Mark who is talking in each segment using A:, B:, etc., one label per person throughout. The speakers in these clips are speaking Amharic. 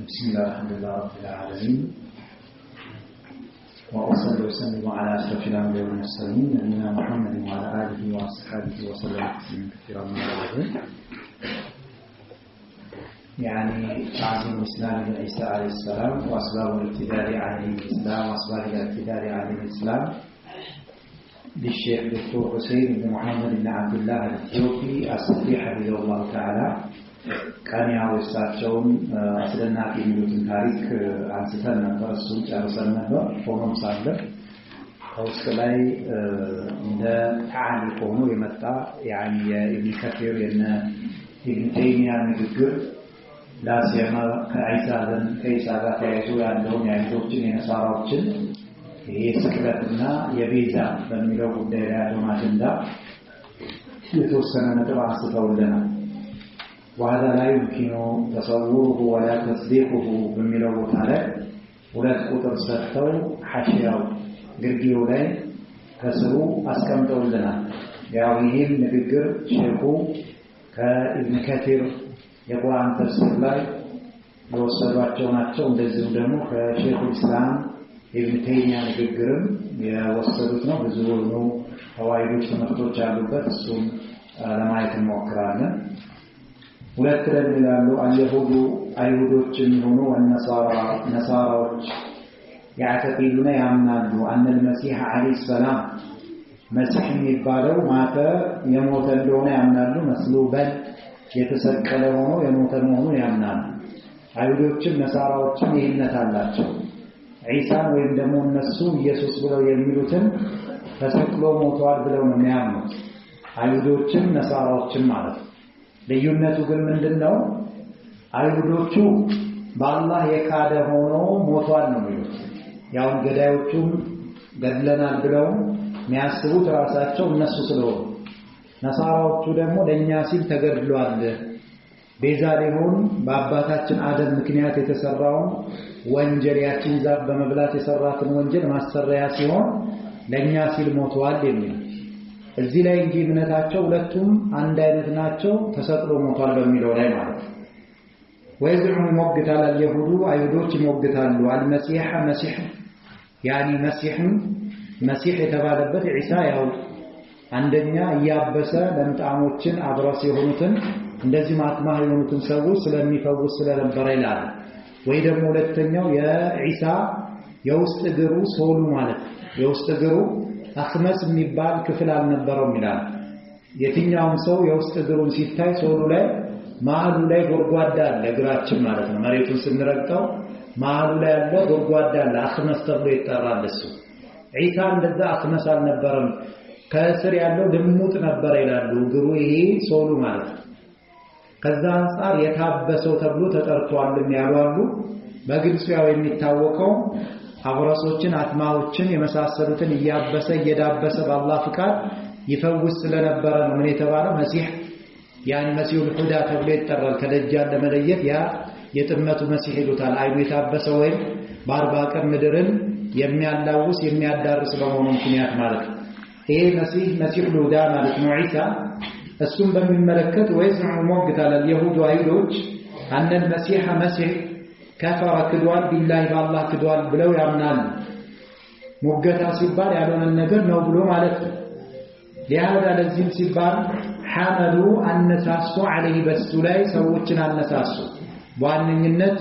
A: بسم الله الحمد لله رب العالمين وأصلي وسلم على أشرف الأنبياء والمرسلين نبينا محمد وعلى آله وأصحابه وسلم تسليما كثيرا من بعد. يعني تعظيم الإسلام لعيسى عليه السلام وأسباب الابتداء عليه الإسلام وأسباب الابتداء عليه الإسلام للشيخ دكتور حسين بن محمد بن عبد الله الإثيوبي الصديق حفظه الله تعالى كان يعوساتهم أسلنا في ملوك تاريخ عن ستنا برسول جارسنا بفونم صادق أوسكلاي إذا تعالي فونو يمتع يعني ابن كثير إن ابن تيمية نذكر لا سيما كعيسى ذات يسوع عندهم يعيشون ينصارون يسكتنا يبيزا بميلو قدير ما جندا يتوسنا نتبع ستولنا وهذا لا يمكن تصوره ولا تصديقه بميلو تعالى ولا تقدر ستو حشياو غرغيو لاي كسرو اسكمتولنا ያውይህም ንግግር ሼኹ ከኢብኑ ከቲር የቁርአን ተፍሲር ላይ የወሰዷቸው ናቸው። እንደዚሁ ደግሞ ከሼኹ ኢስላም ኢብኑ ተይሚያ ንግግርም የወሰዱት ነው። ብዙ ነው ፈዋይዶች ትምህርቶች አሉበት። እሱም ለማየት እንሞክራለን። ሁለት ይላሉ አልይሁዱ አይሁዶችም ሆኑ ነሳራዎች ያዕተቂዱና ያምናሉ አን المسيح عليه السلام መሲህ የሚባለው ማተ የሞተ እንደሆነ ያምናሉ። መስሉበን የተሰቀለ ሆኖ የሞተ መሆኑን ያምናሉ። አይሁዶችም ነሳራዎችም ይህነት አላቸው። ዒሳን ወይም ደግሞ እነሱ ኢየሱስ ብለው የሚሉትን ተሰቅሎ ሞቷል ብለው ነው የሚያምኑት። አይሁዶችም ነሳራዎችም ማለት ነው። ልዩነቱ ግን ምንድነው? አይሁዶቹ በአላህ የካደ ሆኖ ሞቷል ነው የሚሉት። ያው ገዳዮቹም ገድለናል ብለው የሚያስቡት ራሳቸው እነሱ ስለሆኑ፣ ነሳራዎቹ ደግሞ ለኛ ሲል ተገድሏል ቤዛ ሊሆን በአባታችን አደም ምክንያት የተሰራውን ወንጀል ያችን ዛፍ በመብላት የሰራትን ወንጀል ማሰሪያ ሲሆን ለኛ ሲል ሞቷል የሚል እዚህ ላይ እንጂ እምነታቸው ሁለቱም አንድ አይነት ናቸው። ተሰቅሎ ሞቷል በሚለው ላይ ማለት ነው። ወይዘዑ ሞግታል اليهود አይሁዶች ሞግታሉ አልመሲህ መሲህ ያኒ መሲህ የተባለበት ዒሳ ያው አንደኛ ያበሰ ለምጣሞችን አብራስ የሆኑትን እንደዚህ ማጥማህ የሆኑትን ሰዎች ስለሚፈውስ ስለነበረ ይላል። ወይ ደግሞ ሁለተኛው የዒሳ የውስጥ እግሩ ሶሉ ማለት የውስጥ እግሩ አክመስ የሚባል ክፍል አልነበረውም ይላል። የትኛውም ሰው የውስጥ እግሩን ሲታይ ሶሉ ላይ ማሉ ላይ ጎርጓዳ አለ፣ እግራችን ማለት ነው። መሬቱን ስንረግጠው ማሉ ላይ ያለ ጎርጓዳ አለ፣ አክመስ ተብሎ ይጠራል። እሱ ዒሳ እንደዛ አክመስ አልነበረም፣ ከስር ያለው ልሙጥ ነበር ይላሉ። እግሩ ይሄ ሶሉ ማለት ነው። ከዛ አንፃር የታበሰው ተብሎ ተጠርቷል የሚያሉ በግልጽ ያው የሚታወቀው አብራሶችን አጥማዎችን የመሳሰሉትን እያበሰ እየዳበሰ በአላህ ፍቃድ ይፈውስ ስለነበረ ነው ምን የተባለው መሲህ ያን መሲሁል ሁዳ ተብሎ ይጠራል። ከደጃል ለመለየት ያ የጥመቱ መሲህ ይሉታል። አይኑ የታበሰ ወይም በአርባ ቀን ምድርን የሚያላውስ የሚያዳርስ በመሆኑ ምክንያት ማለት ነው። ይሄ መሲሁል ሁዳ ማለት ነው ዒሳ። እሱም በሚመለከት ወይስዑ ሞግታል اليهود አይሁዶች አን المسيح መሲህ ከፈረ ክዷል ቢላሂ በአላህ ክዷል ብለው ያምናሉ። ሞገታ ሲባል ያልሆነ ነገር ነው ብሎ ማለት ነው። لهذا ለዚህም ሲባል ሐመሉ አነሳሱ عليه በሱ ላይ ሰዎችን አነሳሱ። በዋነኝነት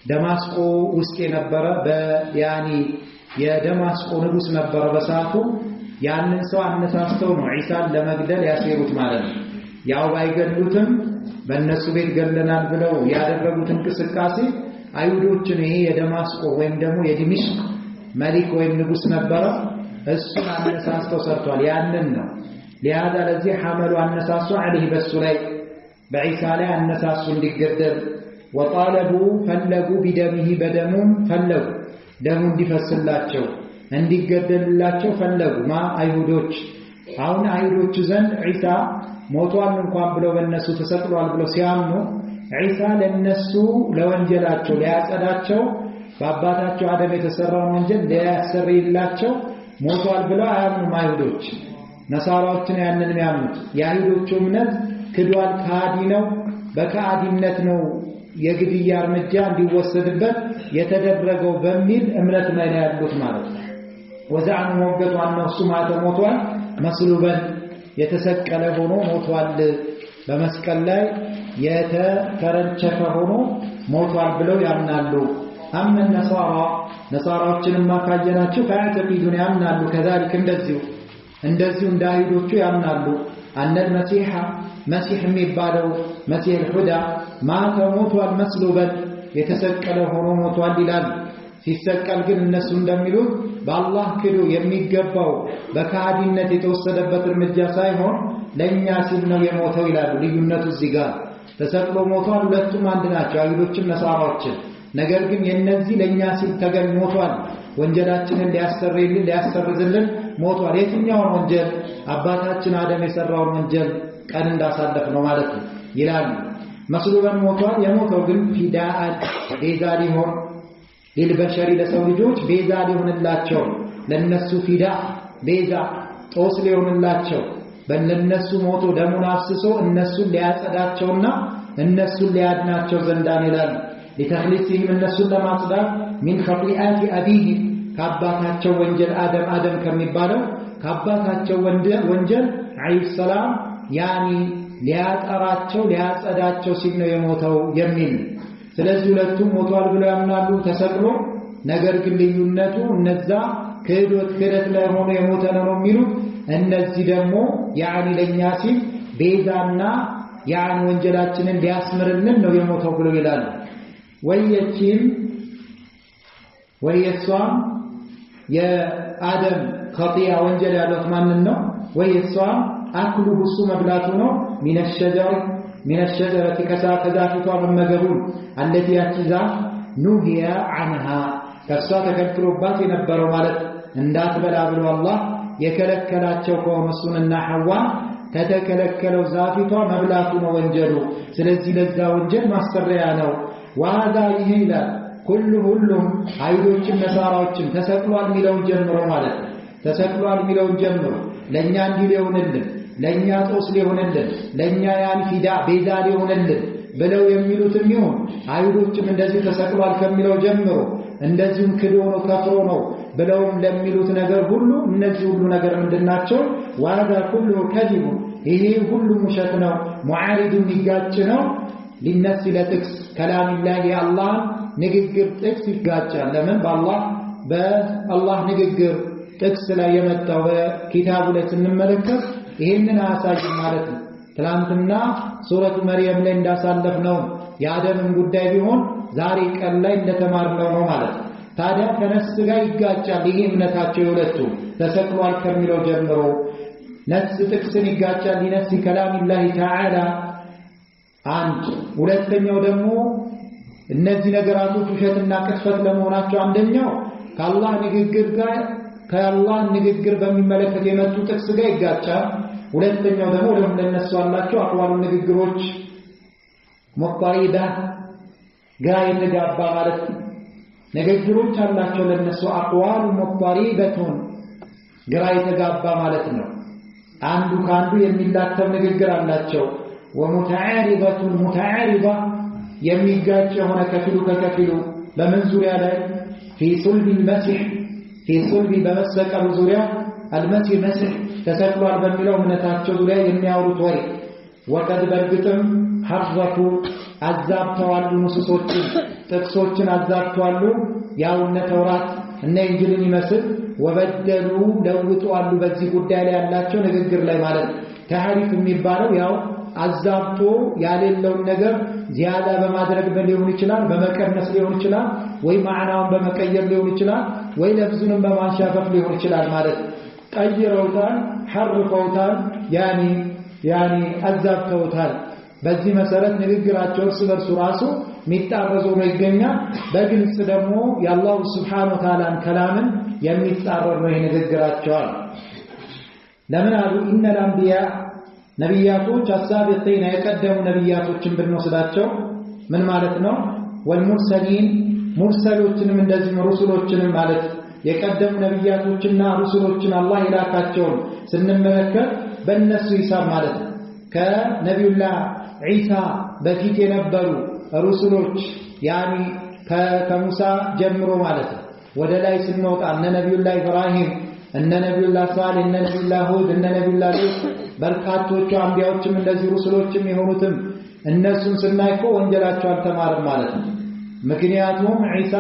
A: ደማስቆ ውስጥ የነበረ በያኒ የደማስቆ ንጉስ ነበረ በሰዓቱ። ያንን ሰው አነሳስተው ነው ዒሳን ለመግደል ያሴሩት ማለት ነው። ያው ባይገድሉትም በእነሱ ቤት ገለናል ብለው ያደረጉት እንቅስቃሴ አይሁዶችን ይሄ የደማስቆ ወይም ደግሞ የዲምሽቅ መሊክ ወይም ንጉስ ነበረ፣ እሱን አነሳስተው ሰርቷል። ያንን ነው لهذا ለዚህ ሐመሉ አነሳሱ عليه በሱ ላይ በዒሳ ላይ አነሳሱ እንዲገደል وطالبوا ፈለጉ بدمه በደሙም ፈለጉ ደሙ እንዲፈስላቸው እንዲገደልላቸው ፈለጉ አይሁዶች። አሁን አይሁዶች ዘንድ ዒሳ ሞቷል እንኳን ብለው በእነሱ ተሰቅሏል ብለው ሲያምኑ ዒሳ ለነሱ ለወንጀላቸው ሊያጸዳቸው በአባታቸው አደም የተሰራውን ወንጀል ሊያሰሪላቸው ሞቷል ብለው አያምኑም አይሁዶች። ነሳራዎችን ያንን የሚያምኑት የአይሁዶቹ እምነት ክዷል፣ ካዲ ነው፣ በካዲነት ነው የግድያ እርምጃ እንዲወሰድበት የተደረገው በሚል እምነት ላይ ያሉት ማለት ነው። ወዛን ወገቱ አንሱ ማተ ሞቷል መስሉበን የተሰቀለ ሆኖ ሞቷል በመስቀል ላይ የተከረቸፈ ሆኖ ሞቷል ብለው ያምናሉ። አመን ነሳራዎችንም ማካየናቸው ፈያተቂዱን ያምናሉ ከዛልክ እንደዚሁ እንዳይዶቹ ያምናሉ አነል መሲህ የሚባለው መሲህ الهدى ማተ ሞቷል መስሉበን የተሰቀለ ሆኖ ሞቷል ይላል። ሲሰቀል ግን እነሱ እንደሚሉት በአላህ ክዶ የሚገባው በካዲነት የተወሰደበት እርምጃ ሳይሆን ለኛ ሲል ነው የሞተው ይላሉ። ልዩነቱ እዚህ ጋር ተሰቅሎ ሞቷል ሁለቱም አንድ ናቸው አይሁዶችም ነሳራዎችም። ነገር ግን የነዚህ ለኛ ሲል ተገን ሞቷል ወንጀላችንን ሊያሰርዝልን ሞቷል። የትኛውን ወንጀል? አባታችን አደም የሰራውን ወንጀል ቀን እንዳሳለፍ ነው ማለት ነው ይላሉ። መስሉበን ሞቷል የሞተው ግን ፊዳአን ቤዛ ሊሆን ለልበሸሪ ለሰው ልጆች ቤዛ ሊሆንላቸው ለነሱ ፊዳ ቤዛ ጦስ ሊሆንላቸው በእነሱ ሞቶ ደሙን አፍስሶ እነሱን ሊያጸዳቸውና እነሱን ሊያድናቸው ዘንዳን ይላል። لتخليصهم እነሱን ለማጽዳት من خطيئات أبيه ከአባታቸው ወንጀል አደም ከሚባለው ከአባታቸው ወንጀል አለይሂ ሰላም ያኒ ሊያጠራቸው ሊያጸዳቸው ሲል ነው የሞተው የሚል። ስለዚህ ሁለቱም ሞቷል ብለው ያምናሉ ተሰቅሎ። ነገር ግን ልዩነቱ እነዛ ክህደት ላይ ሆኖ የሞተ ነው የሚሉት፣ እነዚህ ደግሞ ያኒ ለኛ ሲል ቤዛና ያኒ ወንጀላችንን ሊያስምርልን ነው የሞተው ብለው ይላሉ። ወየሷም የአደም ኸጢአ ወንጀል ያለው ማንን ነው? ወየሷም አክሉሁ እሱ መብላቱ ነው من الشجرة كذافتها ممجبون التي يتزا نهي عنها كفسات كالكروبات ينبروا مالت اندات بلا بلو الله يكلكلاتشو كومسون حوا تتكلكلوا زافتها مبلاتون وانجلوا سلزي لزا وانجل ما استريانو وهذا يهيلا كلهم عيدوچم نصاراوچم تسقلوا الميلون جمروا مالت تسقلوا الميلون جمروا لن ياندي ليونልን ለኛ ጦስ ሊሆንልን ለኛ ያን ፊዳ ቤዛ ሊሆንልን ብለው የሚሉትም ይሁን አይሁዶችም እንደዚህ ተሰቅሏል ከሚለው ጀምሮ እንደዚህም ክዶ ነው ከፍሮ ነው ብለው ለሚሉት ነገር ሁሉ እነዚህ ሁሉ ነገር ምንድናቸው? ዋጋ ሁሉ ከዲቡ ይሄ ሁሉ ሙሸት ነው። ሙዓሪድ የሚጋጭ ነው። ሊነስ ለጥቅስ ከላሚላህ የአላህ ንግግር ጥቅስ ይጋጫል። ለምን? በአላህ ንግግር ጥቅስ ላይ የመጣው በኪታቡ ላይ ስንመለከት ይሄንን አሳይ ማለት ነው። ትላንትና ሱረቱ መርየም ላይ እንዳሳለፍነው የአደምን ጉዳይ ቢሆን ዛሬ ቀን ላይ እንደተማርነው ነው ማለት ነው። ታዲያ ከነስ ጋር ይጋጫል። ይሄ እምነታቸው የሁለቱ ተሰቅሏል ከሚለው ጀምሮ ነስ ጥቅስን ይጋጫል። ሊነስ ከላሚላህ ተዓላ አንድ ሁለተኛው ደግሞ እነዚህ ነገራቶች ውሸትና ቅጥፈት ለመሆናቸው አንደኛው ከአላህ ንግግር በሚመለከት የመጡ ጥቅስ ጋር ይጋጫል። ሁለተኛው ደግሞ ለነሱ አላቸው አቅዋሉ ንግግሮች ሙጣሪዳ ጋር የተጋባ ማለት ንግግሮች አላቸው ለነሱ አቅዋሉ ሙጣሪበቱን ግራ የተጋባ ማለት ነው። አንዱ ካንዱ የሚላተም ንግግር አላቸው። ወሙተዓሪበቱን ሙተዓሪባ የሚጋጭ የሆነ ከፊሉ ከከፊሉ በምን ዙሪያ ላይ في صلب المسيح في صلب በመሰቀሉ ዙሪያ المسيح مسيح ተሰቅሏል በሚለው እምነታቸው ዙሪያ የሚያወሩት ወሬ ወቀድ በርግጥም ሐርፈቱ አዛብተዋል ንሱሶችን ጥቅሶችን አዛብተዋል። ያው እነ ተውራት እነ ኢንጂልን ይመስል ወበደሉ ለውጧል በዚህ ጉዳይ ላይ ያላቸው ንግግር ላይ ማለት ተሐሪፍ የሚባለው ያው አዛብቶ ያለለውን ነገር ዚያዳ በማድረግ ሊሆን ይችላል፣ በመቀነስ ሊሆን ይችላል፣ ወይ ማዕናውን በመቀየር ሊሆን ይችላል፣ ወይ ለፍዙንም በማንሻፈፍ ሊሆን ይችላል ማለት ቀይረውታል፣ ሐርፈውታል፣ ያኒ አዛብተውታል። በዚህ መሰረት ንግግራቸው እርስ በርሱ ራሱ የሚጣረዙ ነው ይገኛል። በግልጽ ደግሞ የአላሁ ሱብሓነሁ ወተዓላን ከላምን የሚጻረር ነው ንግግራቸው። ለምን አሉ? ኢነል አንቢያ ነቢያቶች አሳቢቂን የቀደሙ ነቢያቶችን ብንወስዳቸው ምን ማለት ነው? ወልሙርሰሊን ሙርሰሎችንም እንደዚህ ሩሱሎችንም ማለት የቀደሙ ነቢያቶችና ሩሱሎችን አላህ የላካቸውን ስንመለከት በእነሱ ሂሳብ ማለት ነው። ከነቢዩላህ ዒሳ በፊት የነበሩ ሩሱሎች ያኒ ከሙሳ ጀምሮ ማለት ነው ወደ ላይ ስንወጣ እነ ነብዩላህ ኢብራሂም እነ ነብዩላህ ሳሌህ እነ ነብዩላህ ሁድ እነ ነብዩላህ ሉጥ በርካቶቹ አንቢያዎችም እንደዚህ ሩሱሎችም የሆኑትም እነሱን ስናይቆ ወንጀላቸው አልተማረም ማለት ነው። ምክንያቱም ኢሳ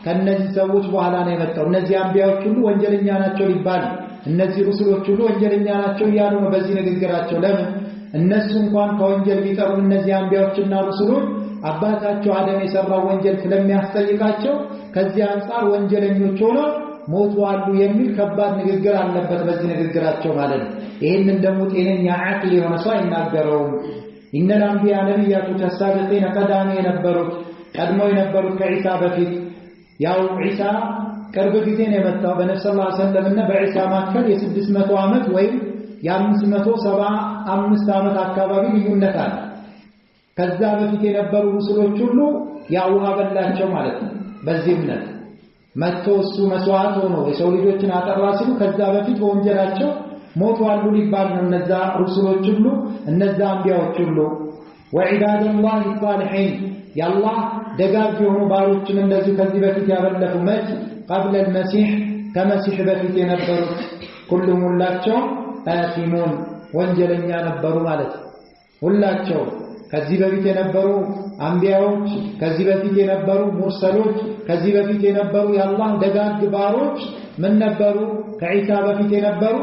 A: ከነዚህ ሰዎች በኋላ ነው የመጣው። እነዚህ አንቢያዎች ሁሉ ወንጀለኛ ናቸው ሊባል እነዚህ ሩሱሎች ሁሉ ወንጀለኛ ናቸው ያሉ ነው በዚህ ንግግራቸው። ለምን እነሱ እንኳን ከወንጀል ቢጠሩ እነዚህ አንቢያዎችና ሩሱሎች አባታቸው አደም የሰራው ወንጀል ስለሚያስጠይቃቸው ከዚህ አንፃር ወንጀለኞች ሆነው ሞተዋል የሚል ከባድ ንግግር አለበት በዚህ ንግግራቸው ማለት ነው። ይሄንን ደግሞ ጤነኛ አቅል የሆነ ሰው አይናገረውም። ኢነል አንቢያ ነብያቶች አሳቢቂን ቀዳሚ የነበሩት ቀድመው የነበሩት ከኢሳ በፊት ያው ኢሳ ቅርብ ጊዜ ነው የመጣው በነብዩ ሰለላሁ ዐለይሂ ወሰለም እና በኢሳ መካከል የ600 ዓመት ወይም የ575 ዓመት አካባቢ ልዩነት አለ። ከዛ በፊት የነበሩ ሩሱሎች ሁሉ ያው ውሃ በላቸው ማለት ነው። በዚህ እምነት መጥቶ እሱ መስዋዕት ሆኖ የሰው ልጆችን አጠራ ሲሉ ከዛ በፊት በወንጀላቸው ሞተዋል ሊባል ነው እነዛ ሩሱሎች ሁሉ እነዛ አንቢያዎች ሁሉ። ወዒባዱላህ ሷሊሒን ያላህ ደጋግ የሆኑ ባሮችን እንደዚህ ከዚህ በፊት ያበለፉ መች قبل المسيح ከመሲህ በፊት የነበሩት ሁሉም ሁላቸው አሲሙን ወንጀለኛ ነበሩ ማለት ሁላቸው ከዚህ በፊት የነበሩ አንቢያዎች ከዚህ በፊት የነበሩ ሙርሰሎች ከዚህ በፊት የነበሩ የአላህ ደጋግ ባሮች ምን ነበሩ? ከኢሳ በፊት የነበሩ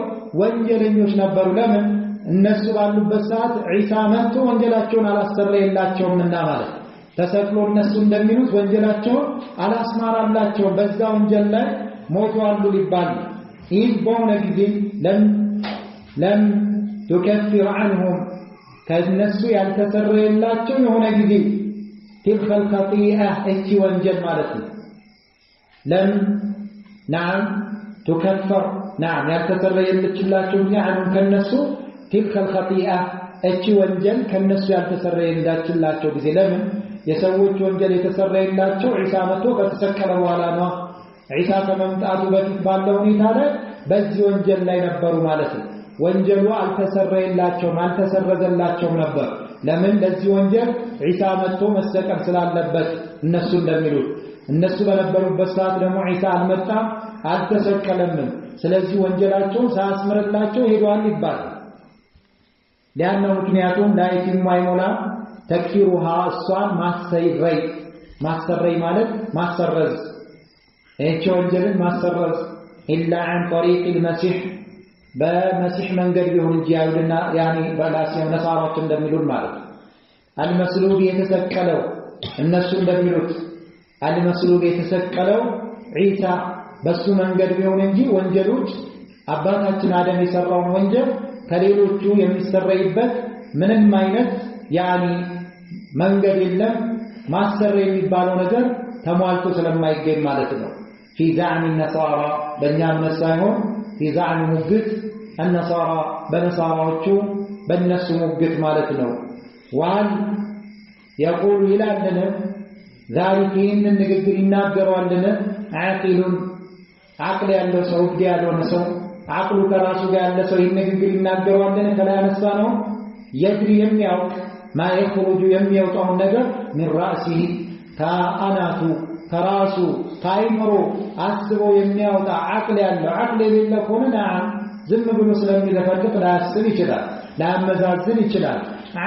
A: ወንጀለኞች ነበሩ። ለምን እነሱ ባሉበት ሰዓት ኢሳ መጥቶ ወንጀላቸውን አላሰረየላቸውምና ማለት ተሰቅሎ እነሱ እንደሚሉት ወንጀላቸውን አላስማራላቸውም በዛ ወንጀል ላይ ሞተዋል ሊባል ይህ በሆነ ጊዜ ለም تكفر عنهم ከነሱ ያልተሰረየላቸው የሆነ ጊዜ تلك الخطيئة እቺ ወንጀል ማለት ነው ለም نعم تكفر نعم ያልተሰረየላቸው عنهم ከነሱ تلك الخطيئة እቺ ወንጀል ከነሱ ያልተሰረየላቸው ጊዜ ለምን የሰዎች ወንጀል የተሰረየላቸው ኢሳ መጥቶ ከተሰቀለ በኋላ ነው። ኢሳ ከመምጣቱ በፊት ባለው ሁኔታ ላይ በዚህ ወንጀል ላይ ነበሩ ማለት ነው። ወንጀሉ አልተሰረየላቸውም አልተሰረዘላቸውም ነበር። ለምን ለዚህ ወንጀል ኢሳ መጥቶ መሰቀል ስላለበት እነሱ እንደሚሉት እነሱ በነበሩበት ሰዓት ደግሞ ኢሳ አልመጣም አልተሰቀለም። ስለዚህ ወንጀላቸው ሳያስምርላቸው ሄዷል ይባላል። ለአንዱ ምክንያቱም ላይቲም ማይሞላ ተክፊሩሃ እሷን ማሰረይ ማለት ማሰረዝ እቺ ወንጀልን ማሰረዝ ኢላ عن طريق المسيح በመሲህ መንገድ ቢሆን እንጂ አይደልና ያኒ በላሲው ነሳራዎች እንደሚሉት ማለት አልመስሉብ የተሰቀለው እነሱ እንደሚሉት አልመስሉብ የተሰቀለው ኢሳ በሱ መንገድ ቢሆን እንጂ ወንጀሎች አባታችን አደም የሰራውን ወንጀል ከሌሎቹ የሚሰረይበት ምንም አይነት ያኒ መንገድ የለም ማሰረ የሚባለው ነገር ተሟልቶ ስለማይገኝ ማለት ነው። في زعم النصارى በእኛም ሳይሆን في زعم ሙግት النصارى በነሳራዎቹ በእነሱ ሙግት ማለት ነው። ዋን يقول ይላልን ذلك ይህንን ንግግር ይናገራልን ዓቂሉን ዓቅል ያለው ሰው ግድ ያለው ሰው ዓቅሉ ከራሱ ጋር ያለ ሰው ይህንን ንግግር ይናገራልን ከላይ አነሳ ነው የድሪ የሚያውቅ ما يخرج የሚወጣው ነገር من رأسه ከአናቱ ከራሱ ታይምሮ አስቦ የሚያወጣ ዓቅል ያለው ዓቅል የሌለ ከሆነ ዝም ብሎ ስለሚለፈልፍ ላያስብ ይችላል ላያመዛዝን ይችላል።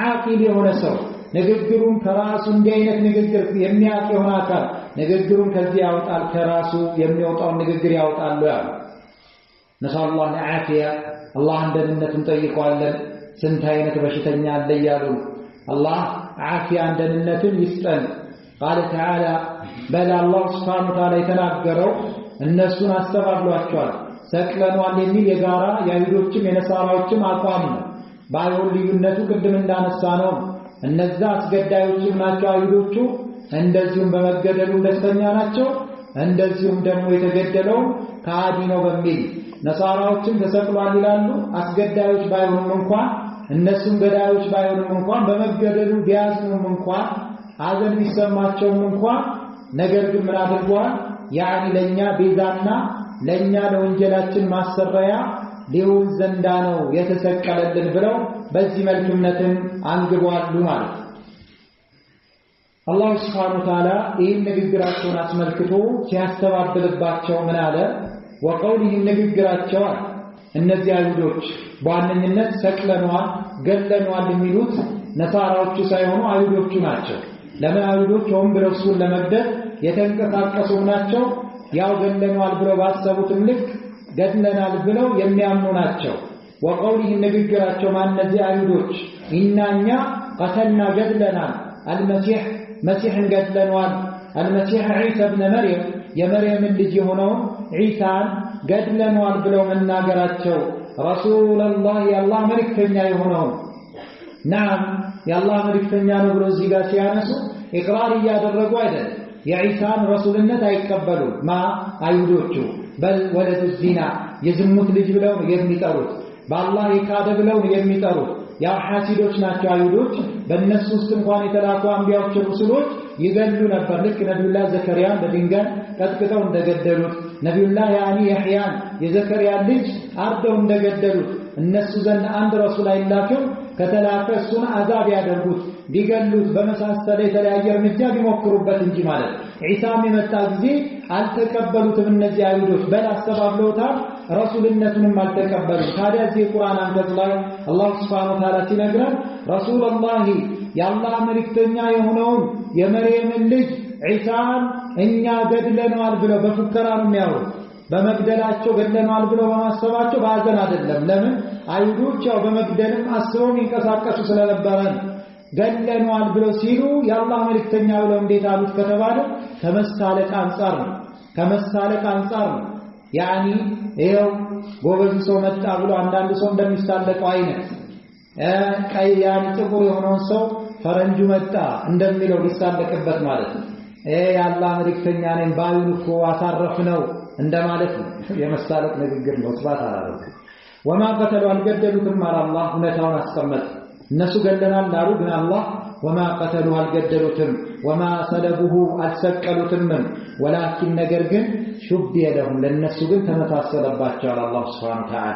A: ዓቂል የሆነ ሰው ንግግሩን ከራሱ እንዲህ አይነት ንግግር የሚያውቅ የሆነ አካል ንግግሩን ከዚህ ያወጣል ከራሱ የሚወጣውን ንግግር ያወጣል ያሉ ነስአሉ ላህ ዓፊያ አላህ እንደነቱን ጠይቀዋለን። ስንት አይነት በሽተኛ አለ ያሉ الله عافية عند النت يستن قال تعالى بل الله سبحانه وتعالى يتناقروا الناس استغفروا أشوال سكلن والميل يجارا يهودوچم ينصاراوچم አቋም ነው ባይሆን ልዩነቱ ቅድም እንዳነሳነው እነዛ አስገዳዮችም ናቸው አይሁዶቹ እንደዚሁም በመገደሉ ደስተኛ ናቸው እንደዚሁም ደግሞ የተገደለው ከአዲ ነው በሚል ነሳራዎችም ተሰቅሏል ይላሉ። አስገዳዮች ባይሆኑም እንኳን እነሱም ገዳዮች ባይሆኑም እንኳን በመገደሉ ቢያዝኑም እንኳን አዘን ቢሰማቸውም እንኳን ነገር ግን ምን አድርጓል ያኒ ለኛ ቤዛና ለኛ ለወንጀላችን ማሰረያ ሊሆን ዘንዳ ነው የተሰቀለልን ብለው በዚህ መልክ እምነትን አንግበዋል ማለት አላህ Subhanahu Wa Ta'ala ይህን ንግግራቸውን አስመልክቶ ሲያስተባብልባቸው ምን አለ? ወቀውሊሂም ንግግራቸው እነዚህ አይሁዶች በዋነኝነት ሰቅለነዋል ገለነዋል የሚሉት ነሳራዎቹ ሳይሆኑ አይሁዶቹ ናቸው። ለምን አይሁዶች ሆን ብለው እሱን ለመግደል የተንቀሳቀሱ ናቸው። ያው ገለነዋል ብለው ባሰቡትም ልክ ገድለናል ብለው የሚያምኑ ናቸው። ወቀውሊሂም ንግግራቸው ማነዚህ አይሁዶች ኢናኛ ቀተልና ገድለናል አልመሲህ መሲህን ገድለነዋል አልመሲህ ዒሳ ኢብኑ መርየም የመርየምን ልጅ የሆነውን ዒሳን ገድለነዋል ብለው መናገራቸው ረሱላህ የአላህ መልእክተኛ የሆነው ናም የአላህ መልእክተኛ ነው ብለው እዚህ ጋር ሲያነሱ ኢቅራር እያደረጉ አይደል የዒሳን ረሱልነት አይቀበሉም አይሁዶቹ በል ወለዱ ዚና የዝሙት ልጅ ብለው የሚጠሩት በአላህ የካደ ብለው የሚጠሩት ያ ሐሲዶች ናቸው አይሁዶች በእነሱ ውስጥ እንኳን የተላኩ አንቢያዎች ረሱሎች ይገሉ ነበር ልክ ነብዩላህ ዘከርያን በድንጋይ ቀጥቅጠው እንደገደሉት ነብዩላህ ያህያን የዘከርያ ልጅ አርደው እንደገደሉት እነሱ ዘንድ አንድ ረሱል አይላክም ከተላከ እሱን አዛብ ያደርጉት ቢገሉት በመሳሰለ የተለያየ እርምጃ ቢሞክሩበት እንጂ ማለት ዒሳም የመጣ ጊዜ አልተቀበሉትም እነዚህ አይሁዶች በል አስተባብለውታል ረሱልነቱንም አልተቀበሉም። ታዲያ እዚህ ቁርአን አንቀጽ ላይ አላህ Subhanahu Wa Ta'ala ሲነግረን ረሱላህ የአላህ መልእክተኛ የሆነውን የመርየምን ልጅ ዒሳን እኛ ገድለነዋል ብለው በፉከራ ነው የሚያወሩት። በመግደላቸው ገድለነዋል ብለው በማሰባቸው ባዘን አይደለም። ለምን አይሁዶች ያው በመግደልም አስበው ይንቀሳቀሱ ስለነበረ ገድለነዋል ብለው ሲሉ የአላህ መልእክተኛ ብለው እንዴት አሉት ከተባለ ከመሳለቅ አንፃር ነው ያኒ ይሄው ጎበዝ ሰው መጣ ብሎ አንዳንድ ሰው እንደሚሳለቀው አይነት ቀይ ያኒ ጥቁር የሆነውን ሰው ፈረንጁ መጣ እንደሚለው ሊሳለቅበት ማለት ነው። የአላህ መልእክተኛ ነኝ ባዩን እኮ አሳረፍነው እንደማለት ነው። የመሳለቅ ንግግር ነው። ስባት አላረገ ወማ ቀተሉ አልገደሉትም አለ አላህ ሁኔታውን አስቀመጠ። እነሱ ገለናል አሉ ግን አላህ ወማ ቀተሉ አልገደሉትም ወማ ሰለቡሁ አልሰቀሉትም ወላኪን ነገር ግን ሹቢየ ለሁም ለነሱ ግን ተመሳሰለባቸው አለ አላህ Subhanahu Wa Ta'ala።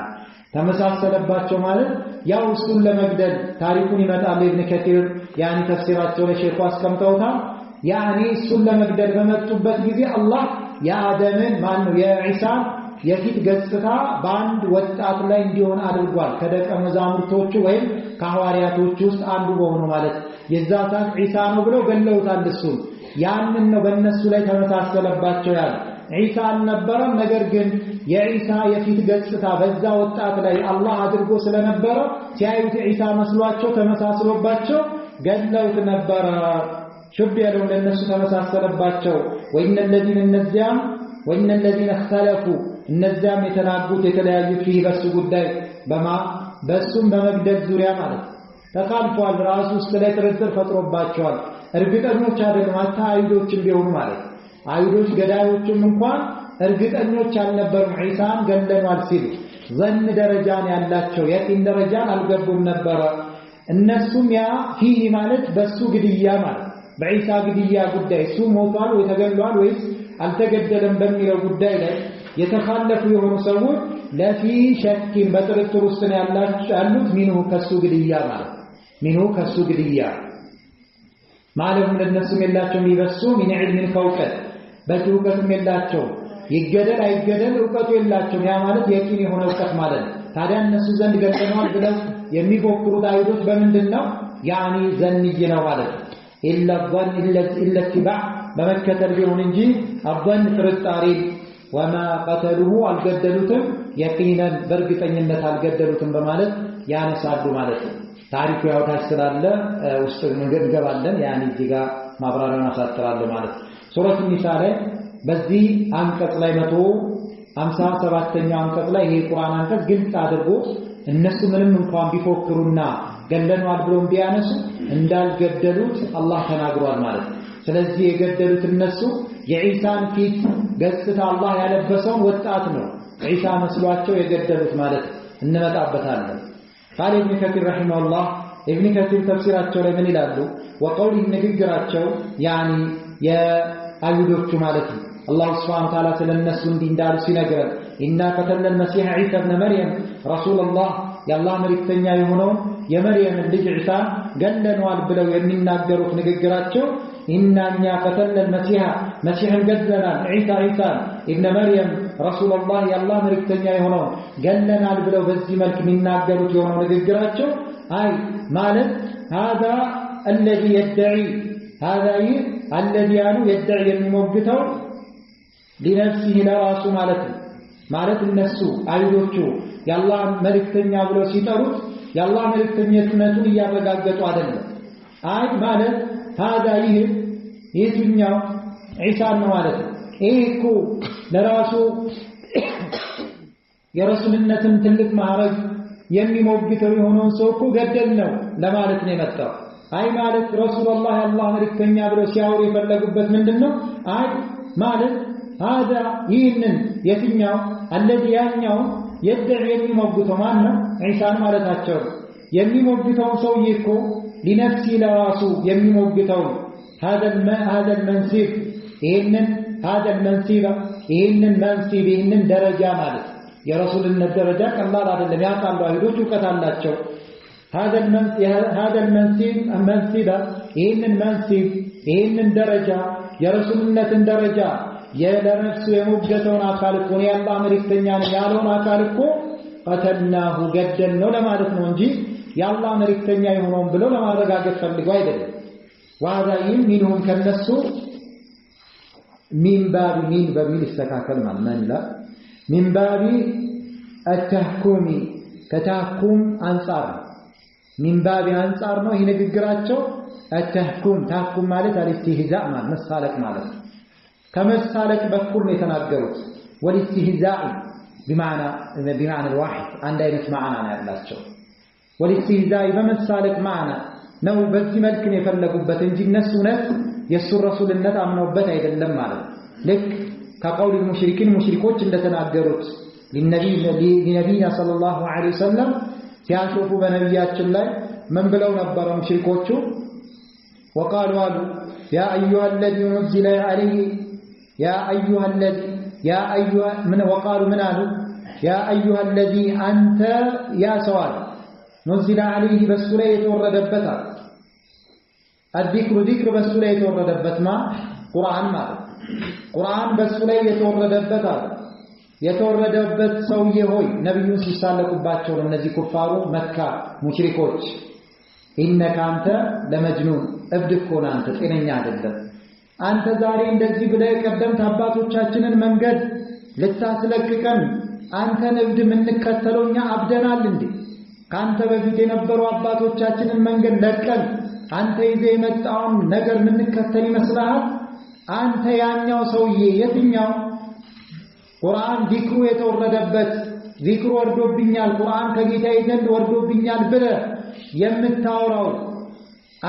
A: ተመሳሰለባቸው ማለት ያው እሱን ለመግደል ታሪኩን ይመጣል ኢብኑ ከቲር ያኒ ተፍሲራቸው ለሼኹ አስቀምጠውታል። ያኒ እሱን ለመግደል በመጡበት ጊዜ አላህ የአደምን ማነው የዒሳን የፊት ገጽታ በአንድ ወጣት ላይ እንዲሆን አድርጓል። ከደቀ መዛሙርቶቹ ወይም ከሐዋርያቶቹ ውስጥ አንዱ በሆኑ ማለት የዛታ ዒሳ ነው ብለው ገለውታል። እሱን ያንን ነው በእነሱ ላይ ተመሳሰለባቸው ያለ ዒሳ አልነበረም። ነገር ግን የዒሳ የፊት ገጽታ በዛ ወጣት ላይ አላህ አድርጎ ስለነበረ ሲያዩት ዒሳ መስሏቸው ተመሳስሎባቸው ገለውት ነበር። ሹብ ያለው ለነሱ ተመሳሰለባቸው። ወይነ الذين اختلفوا እነዚያም የተናጉት የተለያዩት ይህ በሱ ጉዳይ በሱም በመግደል ዙሪያ ማለት ተቃልፏል። ራሱ ውስጥ ላይ ጥርጥር ፈጥሮባቸዋል። እርግጠኞች አይደሉም አይሁዶችም ቢሆኑ ማለት አይሁዶች ገዳዮችም እንኳን እርግጠኞች አልነበሩም ዒሳን ገለኗል ሲሉ ዘን ደረጃን ያላቸው የቂን ደረጃን አልገቡም ነበር። እነሱም ያ ፊህ ማለት በሱ ግድያ ማለት በዒሳ ግድያ ጉዳይ እሱ ሞቷል ወይ ተገድሏል ወይስ አልተገደለም በሚለው ጉዳይ ላይ የተካለፉ የሆኑ ሰዎች ለፊ ሸክን በጥርጥር ውስጥ ያሉት ሚንሁ ከሱ ግድያ ማለት ለነሱም የላቸውም ይበሱ ምን ዒልምን ከውቀት በእውቀትም የላቸው ይገደል አይገደል እውቀቱ የላቸው ያ ማለት የቂን የሆነ እውቀት ማለት ነው። ታዲያ እነሱ ዘንድ ገለኗል ብለው የሚፎክሩት አይሁዶች በምንድነው ያኒ ዘንይ ነው ማለት ነው። ኢላ ظن الا اتباع በመከተል ቢሆን እንጂ አብን ፍርጣሪ ወማ ቀተሉሁ አልገደሉትም የቂነን በእርግጠኝነት አልገደሉትም በማለት ያነሳሉ ማለት ነው። ታሪኩ ያው ታስላለ ውስጥ እንገባለን ያኒ ዲጋ ማብራሪያውን አሳጥራለሁ ማለት ነው። ሱረቱ ኒሳ ላይ በዚህ አንቀጽ ላይ 157ኛው አንቀጽ ላይ ይሄ ቁርአን አንቀጽ ግልጽ አድርጎ እነሱ ምንም እንኳን ቢፎክሩና ገለኗል ብለው ቢያነሱ እንዳልገደሉት አላህ ተናግሯል ማለት ነው። ስለዚህ የገደሉት እነሱ የዒሳን ፊት ገጽታ አላህ ያለበሰውን ወጣት ነው ዒሳ መስሏቸው የገደሉት ማለት እንመጣበታለን። ቃል ኢብኑ ከቲር ረሂመሁላህ ኢብኑ ከቲር ተፍሲራቸው ላይ ምን ይላሉ? ወቀውሊ ንግግራቸው ያኒ የአይሁዶቹ ማለት ነው አላህ Subhanahu Wa Ta'ala ስለነሱ እንዳሉ ሲነግረን ኢና ቀተልና المسيح عيسى ابن مريم رسول الله የአላህ መልእክተኛ የሆነው የመርየም ልጅ ዒሳ ገለኗል ብለው የሚናገሩት ንግግራቸው إننا قتلنا مسيحا قدنا عيسى ابن مريم رسول الله الله مركتنيا يهونون قلنا البلو بزي ملك منا قدروا يهونون نقدراتشو أي مالك هذا الذي يدعي هذا الذي يدعي الموقته لنفسه لراسه مالك النفس أيضوكو يا الله مركتنيا بلو سيطروت يا الله مركتنيا تنتون يارغاقتوا عدنا أي مالك هذا يدنيا عيسى مالك إيكو لراسه يا رسول الله تلك معرج يمي موقته يهونون سوكو قدلنو لمالك نمتا أي مالك رسول الله الله مركتنيا بلو سياوري فلقبت من دنو أي مالك هذا يتنيا الذي يدعي يمي موقته مالنا عيسى مالتاتشو يمي موقته سويكو لنفسي لراسه يمي موقته هذا المنصب هذا المنصب المنصب درجة مالك يا رسول الله الدرجة الله لا لم يقال له يدوتو كتالاتشو هذا المنصب المنصب درجة يا رسول الله درجة يا لنفس يموجتون أخالكم يا الله مريكتنيان يالون أخالكم قتلناه قدنو لما رفنو نجي يا الله مريكتنيان يهونون بلو لما رقاقت فلقوا يدل وهذا منهم كالنسو من باب استكاكل من لا من باب التحكم كتحكم أنصار من باب أنصار نو هنا بقراتشو تحكم مالت الاستهزاء مسالك مالت كمسالك بكل يتناقروا والاستهزاء بمعنى الواحد عند أين معنى نالاتشو والاستهزاء بمسالك معنى نو بذي ملكن يفلقوا بتنجي الناس يسر رسول النت أمنوا بتا يدلم مالك لك كقول المشركوች እንደተናገሩት لنبينا صلى الله عليه وسلم ሲያሾፉ በነብያችን ላይ ምን ብለው ነበር ሙሽሪኮቹ وقالوا يا ايها الذي نزل عليه وقالوا من قالوا يا ايها الذي انت يا سواد نزل عليه بسوره يتوردبتا الذكر بسوره يتوردبت ما ቁርአን በሱ ላይ የተወረደበት ሰውዬ ሆይ ነብዩን ሲሳለቁባቸው እነዚህ ኩፋሩ መካ ሙሽሪኮች ኢነካ አንተ ለመጅኑን እብድ እኮ ነህ አንተ ጤነኛ አይደለም አንተ ዛሬ እንደዚህ ብለህ ቀደምት አባቶቻችንን መንገድ ልታስለቅቀን አንተን እብድ የምንከተለውኛ አብደናል እንዴ ካንተ በፊት የነበሩ አባቶቻችንን መንገድ ለቀን አንተ ይዘህ የመጣውን ነገር የምንከተል ይመስልሃል አንተ ያኛው ሰውዬ የትኛው ቁርአን ዚክሩ የተወረደበት ዚክሩ ወርዶብኛል ቁርአን ከጌታዬ ዘንድ ወርዶብኛል ብለህ የምታወራው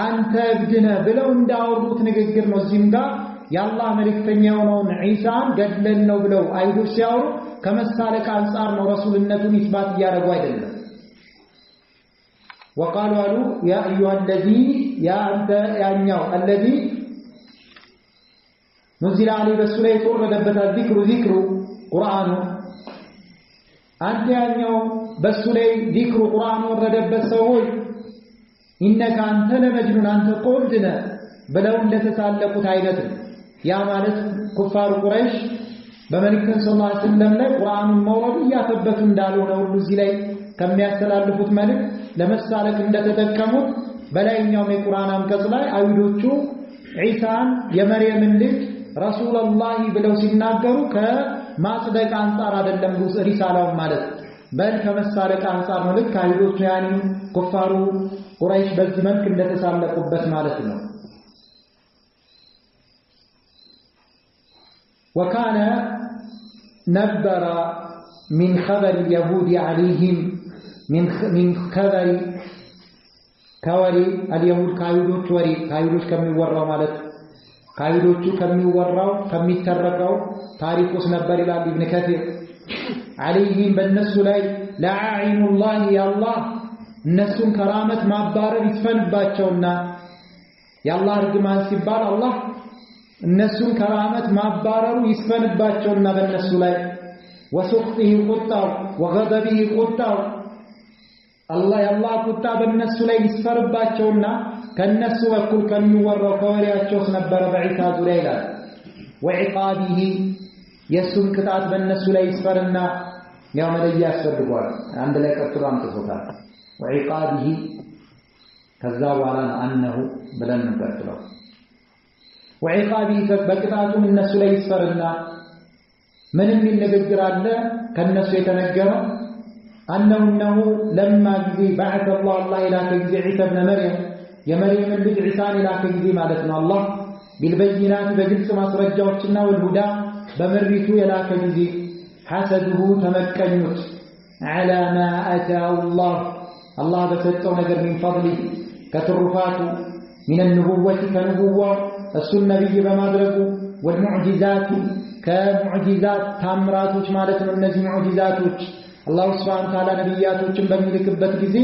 A: አንተ እብድ ነህ ብለው እንዳወሩት ንግግር ነው እዚህም ጋር የአላህ መልእክተኛ የሆነውን ዒሳን ገድለን ነው ብለው አይሁድ ሲያወሩ ከመሳለቅ አንፃር ነው ረሱልነቱን ኢስባት እያደረጉ አይደለም وقالوا يا ايها الذي يا انت ያኛው الذي نزل عليه بسوره የተወረደበት ذكر ቁርአኑ አንተ ያኛው በሱ ላይ ذكر ቁርአን ወረደበት ሰው ሆይ ኢነካ አንተ ለመጅኑን አንተ ቆብድ ነህ ብለው እንደተሳለቁት አይነት ያ ማለት ኩፋሩ ቁረይሽ በመልእክተኛ ሰለላሁ ዐለይሂ ወሰለም ላይ ቁርአኑን መውረድ ያተበቱ እንዳልሆነ ሁሉ እዚህ ላይ ከሚያስተላልፉት መልእክት ለመሳለቅ እንደተጠቀሙት በላይኛው የቁርአን አንቀጽ ላይ አይሁዶቹ ዒሳን የመርየምን ልጅ ረሱላህ ብለው ሲናገሩ ከማጽደቅ አንፃር አይደለም ሪሳላው ማለት በል ከመሳለቅ አንፃር ነው ልክ አይሁዶቹ ያኒ ኩፋሩ ቁረይሽ በዚህ መልክ እንደተሳለቁበት ማለት ነው وكان نبر من خبر اليهود عليهم من خبر كوري اليهود كايدوች ወሬ ካይዶች ከሚወራው ማለት ካይዶቹ ከሚወራው ከሚተረከው ታሪኩስ ነበር ይላል ኢብኑ ከቲር عليهم በእነሱ ላይ لعين الله يا الله እነሱን ከራመት ማባረር ይስፈንባቸውና ያላህ እርግማን ሲባል አላህ እነሱን ከራመት ማባረሩ ይስፈንባቸውና በእነሱ ላይ وسخطه قطع وغضبه قطع الله يالله ቁጣ በእነሱ ላይ ይስፈርባቸውና ከነሱ በኩል ከሚወራው ከወሬያቸው ነበር በዒሳ ዙሪያ ይላል ወዒቃቢሂ የሱም ቅጣት በእነሱ ላይ ይስፈርና ያው መለያ ያስፈልጓል አንድ ላይ ቀጥሎ አምጥቶታል ወዒቃቢሂ ከዛ በኋላ አነሁ ብለን እንቀጥለው ወዒቃቢሂ በቅጣቱም እነሱ ላይ ይስፈርና ምንም ንግግር አለ ከነሱ የተነገረው أنه لما جزي بعث الله إلى كجزي عيسى ابن مريم يا مريم اللي عيسى إلى كجزي مالتنا الله بالبينات بجلس مصرجة وشنا والهدى بمريتو إلى كجزي حسده تمكنت على ما أتاه الله بسطه نجر من فضله كترفات من النبوة كنبوة السنة بي بمدركه والمعجزات كمعجزات تامرات مالتنا النزي معجزات الله سبحانه وتعالى ነብያቶችን በሚልክበት ጊዜ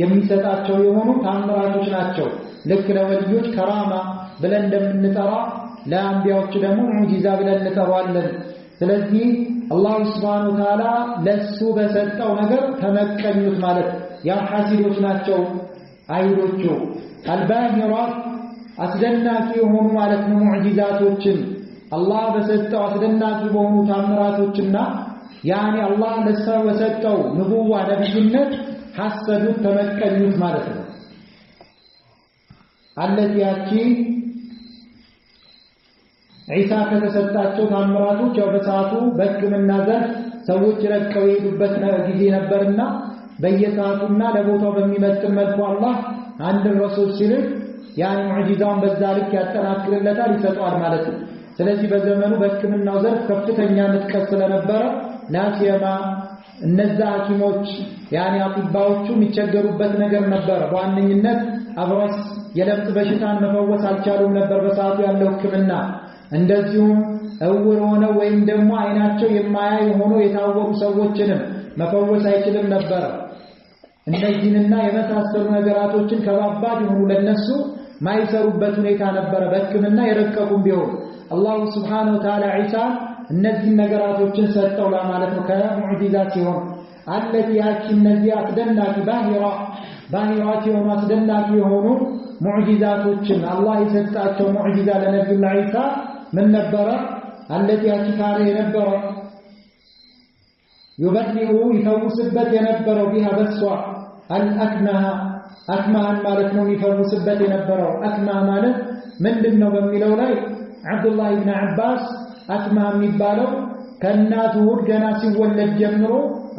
A: የሚሰጣቸው የሆኑ ታምራቶች ናቸው ልክ ለወልዮች ከራማ ብለን እንደምንጠራ ለአንቢያዎች ደግሞ ሙጂዛ ብለን እንጠራዋለን ስለዚህ አላህ Subhanahu Wa Ta'ala ለሱ በሰጠው ነገር ተመቀኙት ማለት ያ ሐሲዶች ናቸው አይሁዶቹ አልባሂራት አስደናቂ የሆኑ ማለት ነው ሙጂዛቶችን አላህ በሰጠው አስደናቂ የሆኑ ታምራቶችና يعني الله لسه وسطው نبوة نبيነት حسدوا ተመቀኙት ማለት ነው التي ያቺ ዒሳ ከተሰጣቸው ታምራቶች ያው በሰዓቱ በሕክምና ዘርፍ ሰዎች ረቀው የሄዱበት ጊዜ ነበርና በየሰዓቱና ለቦታው በሚመጥን መልኩ አላህ አንድ ረሱል ሲልክ ያን ሙዕጂዛውን በዛ ልክ ያጠናክርለታል ይሰጣል ማለት ነው ስለዚህ በዘመኑ በሕክምናው ዘርፍ ከፍተኛ ምጥቀት ስለነበረ ናሲያማ እነዛ ሐኪሞች ያኒ አጥባዎቹ የሚቸገሩበት ነገር ነበር በዋነኝነት አብራስ የለምጽ በሽታን መፈወስ አልቻሉም ነበር በሰዓቱ ያለው ሕክምና እንደዚሁም እውር ሆነው ወይም ደግሞ አይናቸው የማያይ ሆኖ የታወቁ ሰዎችንም መፈወስ አይችልም ነበር እነዚህንና የመሳሰሉ ነገራቶችን ከባባድ ሆኑ ለነሱ ማይሰሩበት ሁኔታ ነበር በሕክምና የረቀቁም ቢሆን አላህ Subhanahu Wa Ta'ala ዒሳ እነዚህ ነገራቶችን ሰጠው ለማለት ነው ከሙዕጂዛት ሲሆን التي ያቺ እነዚህ አስደናቂ ባሂራት የሆኑ አስደናቂ የሆኑ ሙዕጂዛቶችን አላህ የሰጣቸው ሙዕጂዛ ለነብዩ ዒሳ ምን ነበር التي ያቺ ካለ የነበረ يبرئ يفوسበት የነበረው ቢሃ በሷ አክማህን ማለት ነው ይፈውስበት የነበረው አክማህ ማለት ምንድነው በሚለው ላይ አብዱላህ ኢብኑ አባስ አክማህ የሚባለው ከእናቱ ሆድ ገና ሲወለድ ጀምሮ